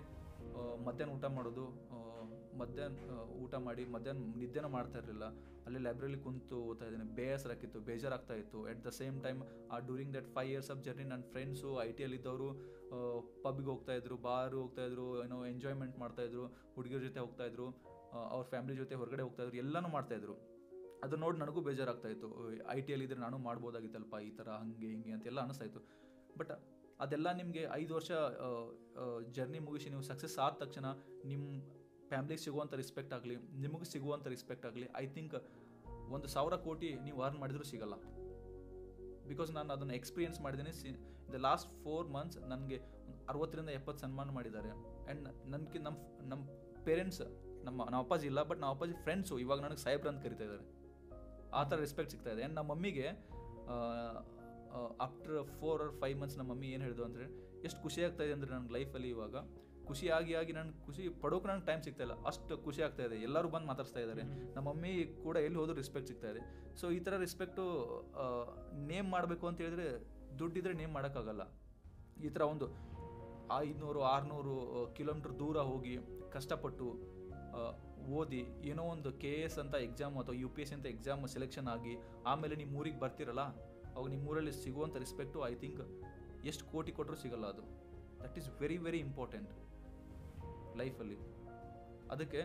ಮಧ್ಯಾಹ್ನ ಊಟ ಮಾಡೋದು, ಊಟ ಮಾಡಿ ಮಧ್ಯಾಹ್ನ ನಿದ್ದೆನೂ ಮಾಡ್ತಾ ಇರಲಿಲ್ಲ. ಅಲ್ಲಿ ಲೈಬ್ರರಿಲಿ ಕುಂತು ಓದ್ತಾ ಇದ್ದೇನೆ. ಬೇಜಾರಾಗ್ತಾ ಇತ್ತು. ಎಟ್ the same time during that 5 years of journey ನನ್ನ ಫ್ರೆಂಡ್ಸು ITಯಲ್ಲಿದ್ದವರು ಪಬ್ಗೆ ಹೋಗ್ತಾಯಿದ್ರು, ಬಾರು ಹೋಗ್ತಾಯಿದ್ರು, ಏನೋ ಎಂಜಾಯ್ಮೆಂಟ್ ಮಾಡ್ತಾಯಿದ್ರು, ಹುಡುಗಿಯರ ಜೊತೆ ಹೋಗ್ತಾಯಿದ್ರು, ಅವ್ರ ಫ್ಯಾಮಿಲಿ ಜೊತೆ ಹೊರಗಡೆ ಹೋಗ್ತಾಯಿದ್ರು, ಎಲ್ಲನೂ ಮಾಡ್ತಾಯಿದ್ರು. ಅದು ನೋಡಿ ನನಗೂ ಬೇಜಾರಾಗ್ತಾಯಿತ್ತು. ITಯಲ್ಲಿದ್ದರೆ ನಾನು ಮಾಡ್ಬೋದಾಗಿತ್ತಲ್ಪ ಈ ಥರ ಹಂಗೆ ಹಿಂಗೆ ಅಂತೆಲ್ಲ ಅನ್ನಿಸ್ತಾಯಿತ್ತು. ಬಟ್ ಅದೆಲ್ಲ ನಿಮಗೆ 5 ವರ್ಷ ಜರ್ನಿ ಮುಗಿಸಿ ನೀವು ಸಕ್ಸಸ್ ಆದ ತಕ್ಷಣ ನಿಮ್ಮ ಫ್ಯಾಮ್ಲಿಗೆ ಸಿಗುವಂಥ ರೆಸ್ಪೆಕ್ಟ್ ಆಗಲಿ, ನಿಮಗೆ ಸಿಗುವಂಥ ರೆಸ್ಪೆಕ್ಟ್ ಆಗಲಿ, ಐ ಥಿಂಕ್ 1,000 ಕೋಟಿ ನೀವು ಅರ್ನ್ ಮಾಡಿದರೂ ಸಿಗಲ್ಲ. ಬಿಕಾಸ್ ನಾನು ಅದನ್ನು ಎಕ್ಸ್ಪೀರಿಯನ್ಸ್ ಮಾಡಿದ್ದೀನಿ. ದ ಲಾಸ್ಟ್ 4 months ನನಗೆ 60 to 70 ಸನ್ಮಾನ ಮಾಡಿದ್ದಾರೆ. ಆ್ಯಂಡ್ ನಮ್ಮ ಪೇರೆಂಟ್ಸ್, ನಮ್ಮ ಅಪ್ಪಾಜಿ ಇಲ್ಲ, ಬಟ್ ನಮ್ಮ ಅಪ್ಪಾಜಿ ಫ್ರೆಂಡ್ಸು ಇವಾಗ ನನಗೆ ಸಾಹೇಬ್ರ ಅಂತ ಕರಿತಾ ಇದ್ದಾರೆ. ಆ ಥರ ರೆಸ್ಪೆಕ್ಟ್ ಸಿಗ್ತಾ ಇದೆ. ಆ್ಯಂಡ್ ನಮ್ಮ ಮಮ್ಮಿಗೆ ಆಫ್ಟರ್ 4 or 5 months ನಮ್ಮ ಮಮ್ಮಿ ಏನು ಹೇಳಿದ್ರು ಅಂದರೆ, ಎಷ್ಟು ಖುಷಿ ಆಗ್ತಾ ಇದೆ ಅಂದರೆ ನನಗೆ ಲೈಫಲ್ಲಿ ಇವಾಗ ಖುಷಿ ನಾನು ಖುಷಿ ಪಡೋಕೆ ನನಗೆ ಟೈಮ್ ಸಿಗ್ತಾ ಇಲ್ಲ, ಅಷ್ಟು ಖುಷಿ ಆಗ್ತಾ ಇದೆ. ಎಲ್ಲರೂ ಬಂದು ಮಾತಾಡ್ತಾ ಇದ್ದಾರೆ. ನಮ್ಮ ಮಮ್ಮಿ ಕೂಡ ಎಲ್ಲಿ ಹೋದ್ರೂ ರೆಸ್ಪೆಕ್ಟ್ ಸಿಗ್ತಾ ಇದೆ. ಸೊ ಈ ಥರ ರೆಸ್ಪೆಕ್ಟು ನೇಮ್ ಮಾಡಬೇಕು ಅಂತ ಹೇಳಿದ್ರೆ ದುಡ್ಡಿದ್ರೆ ನೇಮ್ ಮಾಡೋಕ್ಕಾಗಲ್ಲ. ಈ ಥರ ಒಂದು 500-600 ಕಿಲೋಮೀಟ್ರ್ ದೂರ ಹೋಗಿ ಕಷ್ಟಪಟ್ಟು ಓದಿ ಏನೋ ಒಂದು KAS ಅಂತ ಎಕ್ಸಾಮ್ ಅಥವಾ UPSC ಅಂತ ಎಕ್ಸಾಮ್ ಸೆಲೆಕ್ಷನ್ ಆಗಿ ಆಮೇಲೆ ನಿಮ್ಮ ಊರಿಗೆ ಬರ್ತಿರಲ್ಲ, ಅವಾಗ ನಿಮ್ಮ ಊರಲ್ಲಿ ಸಿಗುವಂಥ ರೆಸ್ಪೆಕ್ಟು ಐ ಥಿಂಕ್ ಎಷ್ಟು ಕೋಟಿ ಕೊಟ್ಟರೂ ಸಿಗಲ್ಲ. ಅದು that is very very important ಲೈಫಲ್ಲಿ. ಅದಕ್ಕೆ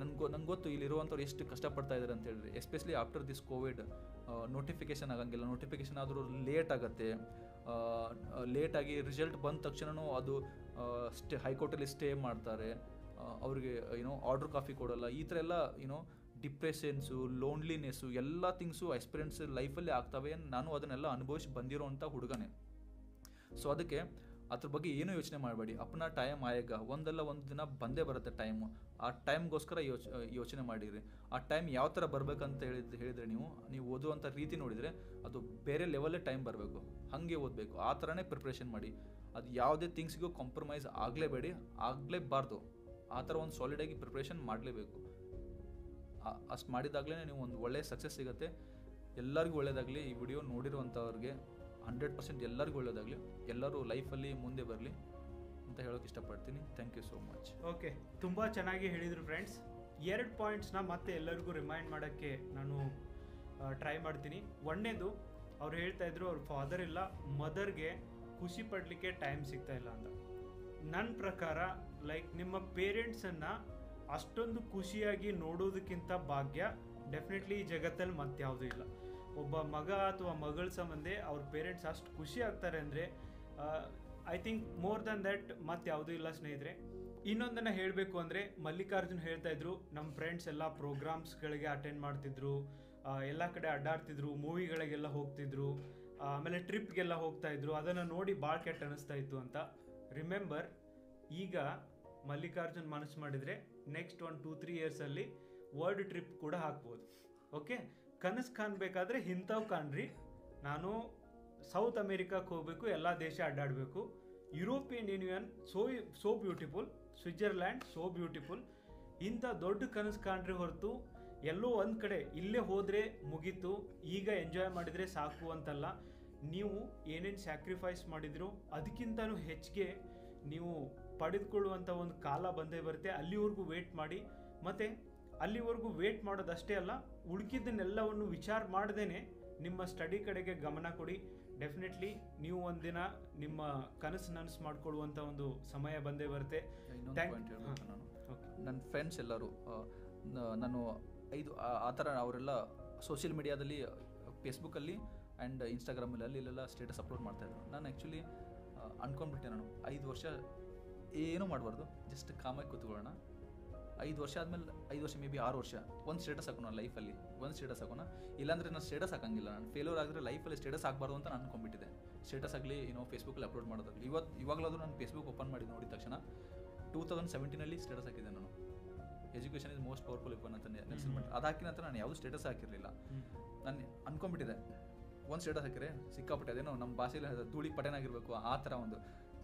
ನಂಗೆ ಗೊತ್ತು ಇಲ್ಲಿರುವಂಥವ್ರು ಎಷ್ಟು ಕಷ್ಟಪಡ್ತಾ ಇದ್ದಾರೆ ಅಂತ ಹೇಳಿದ್ರೆ, especially after this Covid. Notification ಆಗಂಗಿಲ್ಲ, ನೋಟಿಫಿಕೇಶನ್ ಆದರೂ ಲೇಟ್ ಆಗುತ್ತೆ, ಲೇಟಾಗಿ ರಿಸಲ್ಟ್ ಬಂದ ತಕ್ಷಣವೂ ಅದು ಹೈಕೋರ್ಟಲ್ಲಿ ಸ್ಟೇ ಮಾಡ್ತಾರೆ, ಅವ್ರಿಗೆ ಆರ್ಡರ್ ಕಾಫಿ ಕೊಡೋಲ್ಲ. ಈ ಥರ ಎಲ್ಲ ಡಿಪ್ರೆಷನ್ಸು, ಲೋನ್ಲಿನೆಸ್ಸು ಎಲ್ಲ ಥಿಂಗ್ಸು ಎಕ್ಸ್ಪೀರಿಯನ್ಸ್ ಲೈಫಲ್ಲಿ ಆಗ್ತವೆ. ನಾನು ಅದನ್ನೆಲ್ಲ ಅನುಭವಿಸಿ ಬಂದಿರೋವಂಥ ಹುಡುಗನೇ. ಸೊ ಅದಕ್ಕೆ ಅದ್ರ ಬಗ್ಗೆ ಏನೂ ಯೋಚನೆ ಮಾಡಬೇಡಿ. ಅಪ್ಪನ ಟೈಮ್ ಆಯಗ ಒಂದಲ್ಲ ಒಂದು ದಿನ ಬಂದೇ ಬರುತ್ತೆ ಟೈಮು. ಆ ಟೈಮ್ಗೋಸ್ಕರ ಯೋಚನೆ ಮಾಡಿರಿ. ಆ ಟೈಮ್ ಯಾವ ಥರ ಬರಬೇಕಂತ ಹೇಳಿದರೆ ನೀವು ಓದುವಂಥ ರೀತಿ ನೋಡಿದರೆ ಅದು ಬೇರೆ ಲೆವೆಲ್ಲೇ ಟೈಮ್ ಬರಬೇಕು, ಹಾಗೆ ಓದಬೇಕು. ಆ ಥರನೇ ಪ್ರಿಪ್ರೇಷನ್ ಮಾಡಿ. ಅದು ಯಾವುದೇ ಥಿಂಗ್ಸ್ಗೂ ಕಾಂಪ್ರಮೈಸ್ ಆಗಲೇಬಾರ್ದು. ಆ ಥರ ಒಂದು ಸಾಲಿಡಾಗಿ ಪ್ರಿಪ್ರೇಷನ್ ಮಾಡಲೇಬೇಕು. ಅಷ್ಟು ಮಾಡಿದಾಗಲೇ ನೀವು ಒಂದು ಒಳ್ಳೆಯ ಸಕ್ಸಸ್ ಸಿಗುತ್ತೆ. ಎಲ್ಲರಿಗೂ ಒಳ್ಳೆಯದಾಗಲಿ. ಈ ವಿಡಿಯೋ ನೋಡಿರುವಂಥವ್ರಿಗೆ 100% ಎಲ್ಲರಿಗೂ ಒಳ್ಳೆಯದಾಗಲಿ, ಎಲ್ಲರೂ ಲೈಫಲ್ಲಿ ಮುಂದೆ ಬರಲಿ ಅಂತ ಹೇಳೋಕೆ ಇಷ್ಟಪಡ್ತೀನಿ. Thank you so much. Okay, ತುಂಬ ಚೆನ್ನಾಗಿ ಹೇಳಿದರು ಫ್ರೆಂಡ್ಸ್. 2 ಪಾಯಿಂಟ್ಸ್ನ ಮತ್ತೆ ಎಲ್ಲರಿಗೂ ರಿಮೈಂಡ್ ಮಾಡೋಕ್ಕೆ ನಾನು ಟ್ರೈ ಮಾಡ್ತೀನಿ. ಒಂದನೇದು, ಅವ್ರು ಹೇಳ್ತಾ ಇದ್ರು ಅವ್ರ ಫಾದರ್ ಇಲ್ಲ, ಮದರ್ಗೆ ಖುಷಿ ಪಡಲಿಕ್ಕೆ ಟೈಮ್ ಸಿಗ್ತಾ ಇಲ್ಲ ಅಂತ. ನನ್ನ ಪ್ರಕಾರ ಲೈಕ್ ನಿಮ್ಮ ಪೇರೆಂಟ್ಸನ್ನು ಅಷ್ಟೊಂದು ಖುಷಿಯಾಗಿ ನೋಡೋದಕ್ಕಿಂತ ಭಾಗ್ಯ ಡೆಫಿನೆಟ್ಲಿ ಈ ಜಗತ್ತಲ್ಲಿ ಮತ್ತೆ ಯಾವುದೂ ಇಲ್ಲ. ಒಬ್ಬ ಮಗ ಅಥವಾ ಮಗಳ ಸಂಬಂಧ ಅವ್ರ ಪೇರೆಂಟ್ಸ್ ಅಷ್ಟು ಖುಷಿ ಆಗ್ತಾರೆ ಅಂದರೆ I think more than that ಮತ್ತೆ ಯಾವುದೂ ಇಲ್ಲ ಸ್ನೇಹಿತರೆ. ಇನ್ನೊಂದನ್ನು ಹೇಳಬೇಕು ಅಂದರೆ, ಮಲ್ಲಿಕಾರ್ಜುನ್ ಹೇಳ್ತಾ ಇದ್ರು ನಮ್ಮ ಫ್ರೆಂಡ್ಸ್ ಎಲ್ಲ ಪ್ರೋಗ್ರಾಮ್ಸ್ಗಳಿಗೆ ಅಟೆಂಡ್ ಮಾಡ್ತಿದ್ರು, ಎಲ್ಲ ಕಡೆ ಅಡ್ಡಾಡ್ತಿದ್ರು, ಮೂವಿಗಳಿಗೆಲ್ಲ ಹೋಗ್ತಿದ್ರು, ಆಮೇಲೆ ಟ್ರಿಪ್ಗೆಲ್ಲ ಹೋಗ್ತಾ ಇದ್ರು. ಅದನ್ನು ನೋಡಿ ಭಾಳ ಕೆಟ್ಟ ಅನ್ನಿಸ್ತಾ ಇತ್ತು ಅಂತ. ರಿಮೆಂಬರ್, ಈಗ ಮಲ್ಲಿಕಾರ್ಜುನ್ ಮನಸ್ಸು ಮಾಡಿದರೆ ನೆಕ್ಸ್ಟ್ 1-2-3 ಇಯರ್ಸಲ್ಲಿ ವರ್ಲ್ಡ್ ಟ್ರಿಪ್ ಕೂಡ ಹಾಕ್ಬೋದು. ಓಕೆ, ಕನಸು ಕಾಣಬೇಕಾದ್ರೆ ಇಂಥವು ಕಾಣ್ರಿ. ನಾನು ಸೌತ್ ಅಮೇರಿಕಾಕ್ಕೆ ಹೋಗಬೇಕು, ಎಲ್ಲ ದೇಶ ಅಡ್ಡಾಡಬೇಕು, European Union so beautiful, Switzerland so beautiful, ಇಂಥ ದೊಡ್ಡ ಕನಸು ಕಾಣ್ರಿ ಹೊರತು ಎಲ್ಲೋ ಒಂದು ಕಡೆ ಇಲ್ಲೇ ಹೋದರೆ ಮುಗೀತು, ಈಗ ಎಂಜಾಯ್ ಮಾಡಿದರೆ ಸಾಕು ಅಂತಲ್ಲ. ನೀವು ಏನೇನು ಸ್ಯಾಕ್ರಿಫೈಸ್ ಮಾಡಿದ್ರು ಅದಕ್ಕಿಂತನೂ ಹೆಚ್ಚಿಗೆ ನೀವು ಪಡೆದುಕೊಳ್ಳುವಂಥ ಒಂದು ಕಾಲ ಬಂದೇ ಬರುತ್ತೆ. ಅಲ್ಲಿವರೆಗೂ ವೇಟ್ ಮಾಡಿ. ಮತ್ತು ಅಲ್ಲಿವರೆಗೂ ವೇಟ್ ಮಾಡೋದಷ್ಟೇ ಅಲ್ಲ, ಉಳ್ಕಿದ್ದನ್ನೆಲ್ಲವನ್ನು ವಿಚಾರ ಮಾಡ್ದೇ ನಿಮ್ಮ ಸ್ಟಡಿ ಕಡೆಗೆ ಗಮನ ಕೊಡಿ. ಡೆಫಿನೆಟ್ಲಿ ನೀವು ಒಂದಿನ ನಿಮ್ಮ ಕನಸು ನನಸು ಮಾಡ್ಕೊಳ್ಳುವಂಥ ಒಂದು ಸಮಯ ಬಂದೇ ಬರುತ್ತೆ. ನನ್ನ ಫ್ರೆಂಡ್ಸ್ ಎಲ್ಲರೂ ನಾನು ಆ ಥರ ಅವರೆಲ್ಲ ಸೋಷಿಯಲ್ ಮೀಡಿಯಾದಲ್ಲಿ ಫೇಸ್ಬುಕ್ಕಲ್ಲಿ ಆ್ಯಂಡ್ ಇನ್ಸ್ಟಾಗ್ರಾಮಲ್ಲಿ ಇಲ್ಲೆಲ್ಲ ಸ್ಟೇಟಸ್ ಅಪ್ಲೋಡ್ ಮಾಡ್ತಾಯಿದ್ರು. ನಾನು ಆ್ಯಕ್ಚುಲಿ ಅನ್ಕೊಂಡ್ಬಿಟ್ಟೆ, ನಾನು 5 ವರ್ಷ ಏನೂ ಮಾಡಬಾರ್ದು, ಜಸ್ಟ್ ಕಾಮಾಗಿ ಕೂತ್ಕೊಳ್ಳೋಣ. 5 ವರ್ಷ ಆದಮೇಲೆ 5 ವರ್ಷ ಮೇ ಬಿ 6 ವರ್ಷ ಒಂದು ಸ್ಟೇಟಸ್ ಹಾಕೋಣ, ಲೈಫಲ್ಲಿ ಒಂದು ಸ್ಟೇಟಸ್ ಹಾಕೋಣ. ಇಲ್ಲಾಂದರೆ ನಾನು ಸ್ಟೇಟಸ್ ಹಾಕಂಗಿಲ್ಲ. ನಾನು ಫೇಲ್ಯೂರ್ ಆಗಿದ್ರೆ ಲೈಫಲ್ಲಿ ಸ್ಟೇಟಸ್ ಹಾಕಬಾರ್ದು ಅಂತ ನಾನು ಅನ್ಕೊಂಡ್ಬಿಟ್ಟಿದೆ. ಸ್ಟೇಟಸ್ ಆಗಲಿ ಫೇಸ್ಬುಕ್ಕಲ್ಲಿ ಅಪ್ಲೋಡ್ ಮಾಡೋದಾಗಲಿ. ಇವಾಗಲಾದರೂ ನಾನು ಫೇಸ್ಬುಕ್ ಓಪನ್ ಮಾಡಿ ನೋಡಿದ ತಕ್ಷಣ 2017 ಸ್ಟೇಟಸ್ ಹಾಕಿದ್ದೆ ನಾನು. Education is most powerful weapon ಅಂತ ನೆನೆಸ್ಬಿಟ್ಟು ಅದು ಹಾಕಿದ ನಂತರ ನಾನು ಯಾವುದೂ ಸ್ಟೇಟಸ್ ಹಾಕಿರಲಿಲ್ಲ. ನಾನು ಅನ್ಕೊಂಡ್ಬಿಟ್ಟಿದೆ, ಒಂದು ಸ್ಟೇಟಸ್ ಹಾಕಿದ್ರೆ ಸಿಕ್ಕಾಪಟ್ಟೆ ಅದೇನೋ ನಮ್ಮ ಭಾಷೆಯಲ್ಲಿ ಧೂಳಿ ಪಟೇನಾಗಿರಬೇಕು ಆ ಥರ ಒಂದು.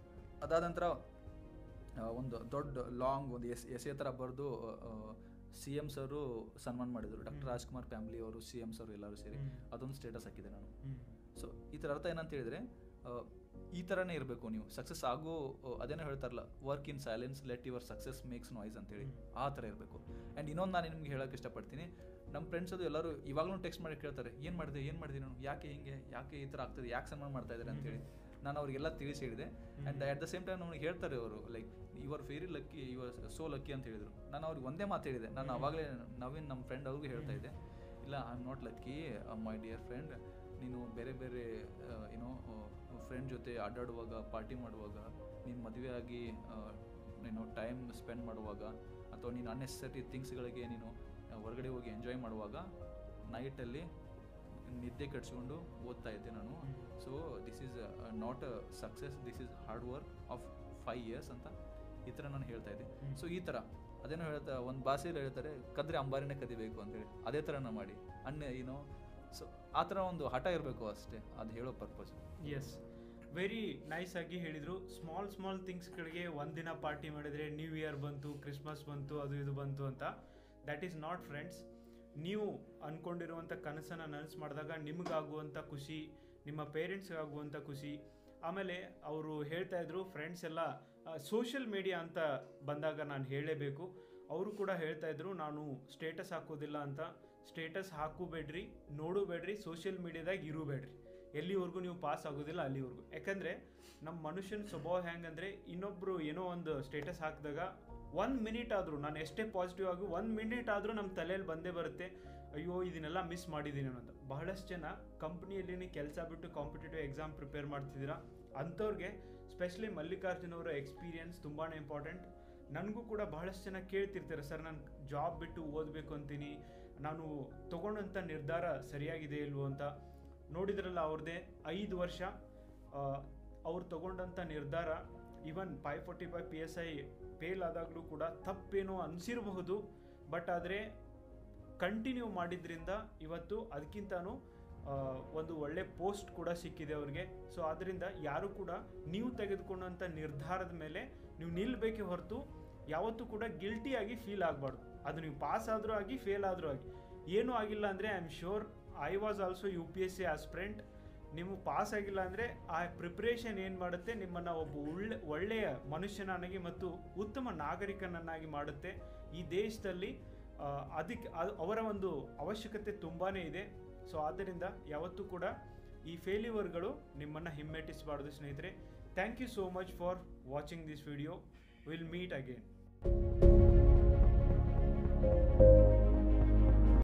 ಅದಾದ ನಂತರ ಒಂದು ದೊಡ್ಡ ಲಾಂಗ್ ಒಂದು ಎಸೆ ಥರ ಬರೆದು CM ಸರು ಸನ್ಮಾನ ಮಾಡಿದರು. ಡಾಕ್ಟರ್ ರಾಜ್ಕುಮಾರ್ ಫ್ಯಾಮಿಲಿ ಅವರು, CM ಸರು ಎಲ್ಲರೂ ಸೇರಿ ಅದೊಂದು ಸ್ಟೇಟಸ್ ಹಾಕಿದೆ ನಾನು. ಸೊ ಇದರ ಅರ್ಥ ಏನಂತ ಹೇಳಿದರೆ, ಈ ಥರನೇ ಇರಬೇಕು ನೀವು. ಸಕ್ಸಸ್ ಆಗೋ ಅದೇನೋ ಹೇಳ್ತಾರಲ್ಲ, work in silence, let your success makes noise ಅಂತೇಳಿ, ಆ ಥರ ಇರಬೇಕು. ಆ್ಯಂಡ್ ಇನ್ನೊಂದು ನಾನು ನಿಮ್ಗೆ ಹೇಳೋಕ್ಕೆ ಇಷ್ಟಪಡ್ತೀನಿ, ನಮ್ಮ ಫ್ರೆಂಡ್ಸ್ ಅದು ಎಲ್ಲರೂ ಇವಾಗಲೂ ಟೆಕ್ಸ್ಟ್ ಮಾಡಿ ಕೇಳ್ತಾರೆ, ಏನು ಮಾಡಿದೆ ನಾನು, ಯಾಕೆ ಈ ಥರ ಆಗ್ತದೆ, ಯಾಕೆ ಸನ್ಮಾನ ಮಾಡ್ತಾ ಇದ್ದಾರೆ ಅಂತೇಳಿ. ನಾನು ಅವ್ರಿಗೆಲ್ಲ ತಿಳಿಸಿ ಹೇಳಿದೆ. And at the same time ನಮ್ಗೆ ಹೇಳ್ತಾರೆ ಅವರು, like you are very lucky, you are so lucky ಅಂತ ಹೇಳಿದರು. ನಾನು ಅವ್ರಿಗೆ ಒಂದೇ ಮಾತು ಹೇಳಿದೆ. ನಾನು ಅವಾಗಲೇ ನವೀನ್ ನಮ್ಮ ಫ್ರೆಂಡ್ ಅವ್ರಿಗೆ ಹೇಳ್ತಾ ಇದ್ದೆ, ಇಲ್ಲ I am not lucky my dear friend. ನೀನು ಬೇರೆ ಫ್ರೆಂಡ್ ಜೊತೆ ಅಡ್ಡಾಡುವಾಗ, ಪಾರ್ಟಿ ಮಾಡುವಾಗ, ನೀನು ಮದುವೆ ಆಗಿ ನೀನು ಟೈಮ್ ಸ್ಪೆಂಡ್ ಮಾಡುವಾಗ, ಅಥವಾ ನೀನು ಅನ್ನೆಸೆಸರಿ ಥಿಂಗ್ಸ್ಗಳಿಗೆ ನೀನು ಹೊರಗಡೆ ಹೋಗಿ ಎಂಜಾಯ್ ಮಾಡುವಾಗ ನೈಟಲ್ಲಿ ನಿದ್ದೆ ಕೆಡಿಸ್ಕೊಂಡು ಓದ್ತಾ ಇದ್ದೆ ನಾನು. So this is not a success, this is hard work of 5 years ಅಂತ ಈ ಥರ ನಾನು ಹೇಳ್ತಾ ಇದ್ದೆ. ಸೊ ಈ ಥರ ಅದೇನೋ ಹೇಳ್ತಾ ಒಂದು ಭಾಷೆಯಲ್ಲಿ ಹೇಳ್ತಾರೆ, ಕದ್ರೆ ಅಂಬಾರಿನೇ ಕದಿಬೇಕು ಅಂತೇಳಿ, ಅದೇ ಥರ ನಾವು ಮಾಡಿ ಸೊ ಆ ಥರ ಒಂದು ಹಠ ಇರಬೇಕು ಅಷ್ಟೇ, ಅದು ಹೇಳೋ ಪರ್ಪಸ್. ಎಸ್, ವೆರಿ ನೈಸ್ ಆಗಿ ಹೇಳಿದರು. ಸ್ಮಾಲ್ ಥಿಂಗ್ಸ್ಗಳಿಗೆ ಒಂದಿನ ಪಾರ್ಟಿ ಮಾಡಿದರೆ ನ್ಯೂ ಇಯರ್ ಬಂತು, ಕ್ರಿಸ್ಮಸ್ ಬಂತು, ಅದು ಇದು ಬಂತು ಅಂತ. That is not friends. ನೀವು ಅಂದ್ಕೊಂಡಿರುವಂಥ ಕನಸನ್ನು ನನಸು ಮಾಡಿದಾಗ ನಿಮಗಾಗುವಂಥ ಖುಷಿ, ನಿಮ್ಮ ಪೇರೆಂಟ್ಸ್ಗಾಗುವಂಥ ಖುಷಿ. ಆಮೇಲೆ ಅವರು ಹೇಳ್ತಾ ಇದ್ರು, ಫ್ರೆಂಡ್ಸ್ ಎಲ್ಲ ಸೋಷಿಯಲ್ ಮೀಡಿಯಾ ಅಂತ ಬಂದಾಗ ನಾನು ಹೇಳಲೇಬೇಕು. ಅವರು ಕೂಡ ಹೇಳ್ತಾ ಇದ್ರು, ನಾನು ಸ್ಟೇಟಸ್ ಹಾಕೋದಿಲ್ಲ ಅಂತ. ಸ್ಟೇಟಸ್ ಹಾಕೋಬೇಡ್ರಿ, ನೋಡೋಬೇಡ್ರಿ, ಸೋಷಿಯಲ್ ಮೀಡಿಯಾದಾಗ ಇರಬೇಡ್ರಿ. ಎಲ್ಲಿವರೆಗೂ ನೀವು ಪಾಸ್ ಆಗೋದಿಲ್ಲ ಅಲ್ಲಿವರೆಗೂ. ಯಾಕಂದರೆ ನಮ್ಮ ಮನುಷ್ಯನ ಸ್ವಭಾವ ಹೆಂಗಂದರೆ, ಇನ್ನೊಬ್ಬರು ಏನೋ ಒಂದು ಸ್ಟೇಟಸ್ ಹಾಕಿದಾಗ 1 ಮಿನಿಟ್ ಆದರೂ, ನಾನು ಎಷ್ಟೇ ಪಾಸಿಟಿವ್ ಆಗಿ 1 ಮಿನಿಟ್ ಆದರೂ ನಮ್ಮ ತಲೆಯಲ್ಲಿ ಬಂದೇ ಬರುತ್ತೆ, ಅಯ್ಯೋ ಇದನ್ನೆಲ್ಲ ಮಿಸ್ ಮಾಡಿದ್ದೀನಿ ಅನ್ನೋದು. ಬಹಳಷ್ಟು ಜನ ಕಂಪ್ನಿಯಲ್ಲಿ ಕೆಲಸ ಬಿಟ್ಟು ಕಾಂಪಿಟೇಟಿವ್ ಎಕ್ಸಾಮ್ ಪ್ರಿಪೇರ್ ಮಾಡ್ತಿದ್ದೀರಾ, ಅಂಥವ್ರಿಗೆ ಸ್ಪೆಷಲಿ ಮಲ್ಲಿಕಾರ್ಜುನ್ ಅವರ ಎಕ್ಸ್ಪೀರಿಯನ್ಸ್ ತುಂಬಾ ಇಂಪಾರ್ಟೆಂಟ್. ನನಗೂ ಕೂಡ ಬಹಳಷ್ಟು ಜನ ಕೇಳ್ತಿರ್ತಾರೆ, ಸರ್ ನಾನು ಜಾಬ್ ಬಿಟ್ಟು ಓದಬೇಕು ಅಂತೀನಿ, ನಾನು ತೊಗೊಂಡಂಥ ನಿರ್ಧಾರ ಸರಿಯಾಗಿದೆ ಇಲ್ವೋ ಅಂತ. ನೋಡಿದ್ರಲ್ಲ ಅವ್ರದ್ದೇ 5 ವರ್ಷ ಅವ್ರು ತೊಗೊಂಡಂಥ ನಿರ್ಧಾರ, ಈವನ್ 545 PSI ಫೇಲ್ ಆದಾಗಲೂ ಕೂಡ ತಪ್ಪೇನೋ ಅನಿಸಿರಬಹುದು, ಬಟ್ ಆದರೆ ಕಂಟಿನ್ಯೂ ಮಾಡಿದ್ರಿಂದ ಇವತ್ತು ಅದಕ್ಕಿಂತನೂ ಒಂದು ಒಳ್ಳೆ ಪೋಸ್ಟ್ ಕೂಡ ಸಿಕ್ಕಿದೆ ಅವ್ರಿಗೆ. ಸೊ ಆದ್ದರಿಂದ ಯಾರು ಕೂಡ ನೀವು ತೆಗೆದುಕೊಂಡಂಥ ನಿರ್ಧಾರದ ಮೇಲೆ ನೀವು ನಿಲ್ಲಬೇಕೇ ಹೊರತು ಯಾವತ್ತೂ ಕೂಡ ಗಿಲ್ಟಿಯಾಗಿ ಫೀಲ್ ಆಗಬಾರ್ದು. ಅದು ನೀವು ಪಾಸ್ ಆದರೂ ಆಗಿ ಫೇಲ್ ಆದರೂ ಆಗಿ, ಏನೂ ಆಗಿಲ್ಲ ಅಂದರೆ I am sure, I was also UPSC aspirant. ನೀವು ಪಾಸ್ ಆಗಿಲ್ಲ ಅಂದರೆ ಆ ಪ್ರಿಪ್ರೇಷನ್ ಏನು ಮಾಡುತ್ತೆ, ನಿಮ್ಮನ್ನು ಒಬ್ಬ ಒಳ್ಳೆಯ ಮನುಷ್ಯನಾಗಿ ಮತ್ತು ಉತ್ತಮ ನಾಗರಿಕನನ್ನಾಗಿ ಮಾಡುತ್ತೆ. ಈ ದೇಶದಲ್ಲಿ ಅದಕ್ಕೆ ಅವರ ಒಂದು ಅವಶ್ಯಕತೆ ತುಂಬಾ ಇದೆ. ಸೊ ಆದ್ದರಿಂದ ಯಾವತ್ತೂ ಕೂಡ ಈ ಫೇಲ್ಯೂರ್ಗಳು ನಿಮ್ಮನ್ನು ಹಿಮ್ಮೆಟ್ಟಿಸಬಾರ್ದು ಸ್ನೇಹಿತರೆ. Thank you so much for watching this video. Will meet again.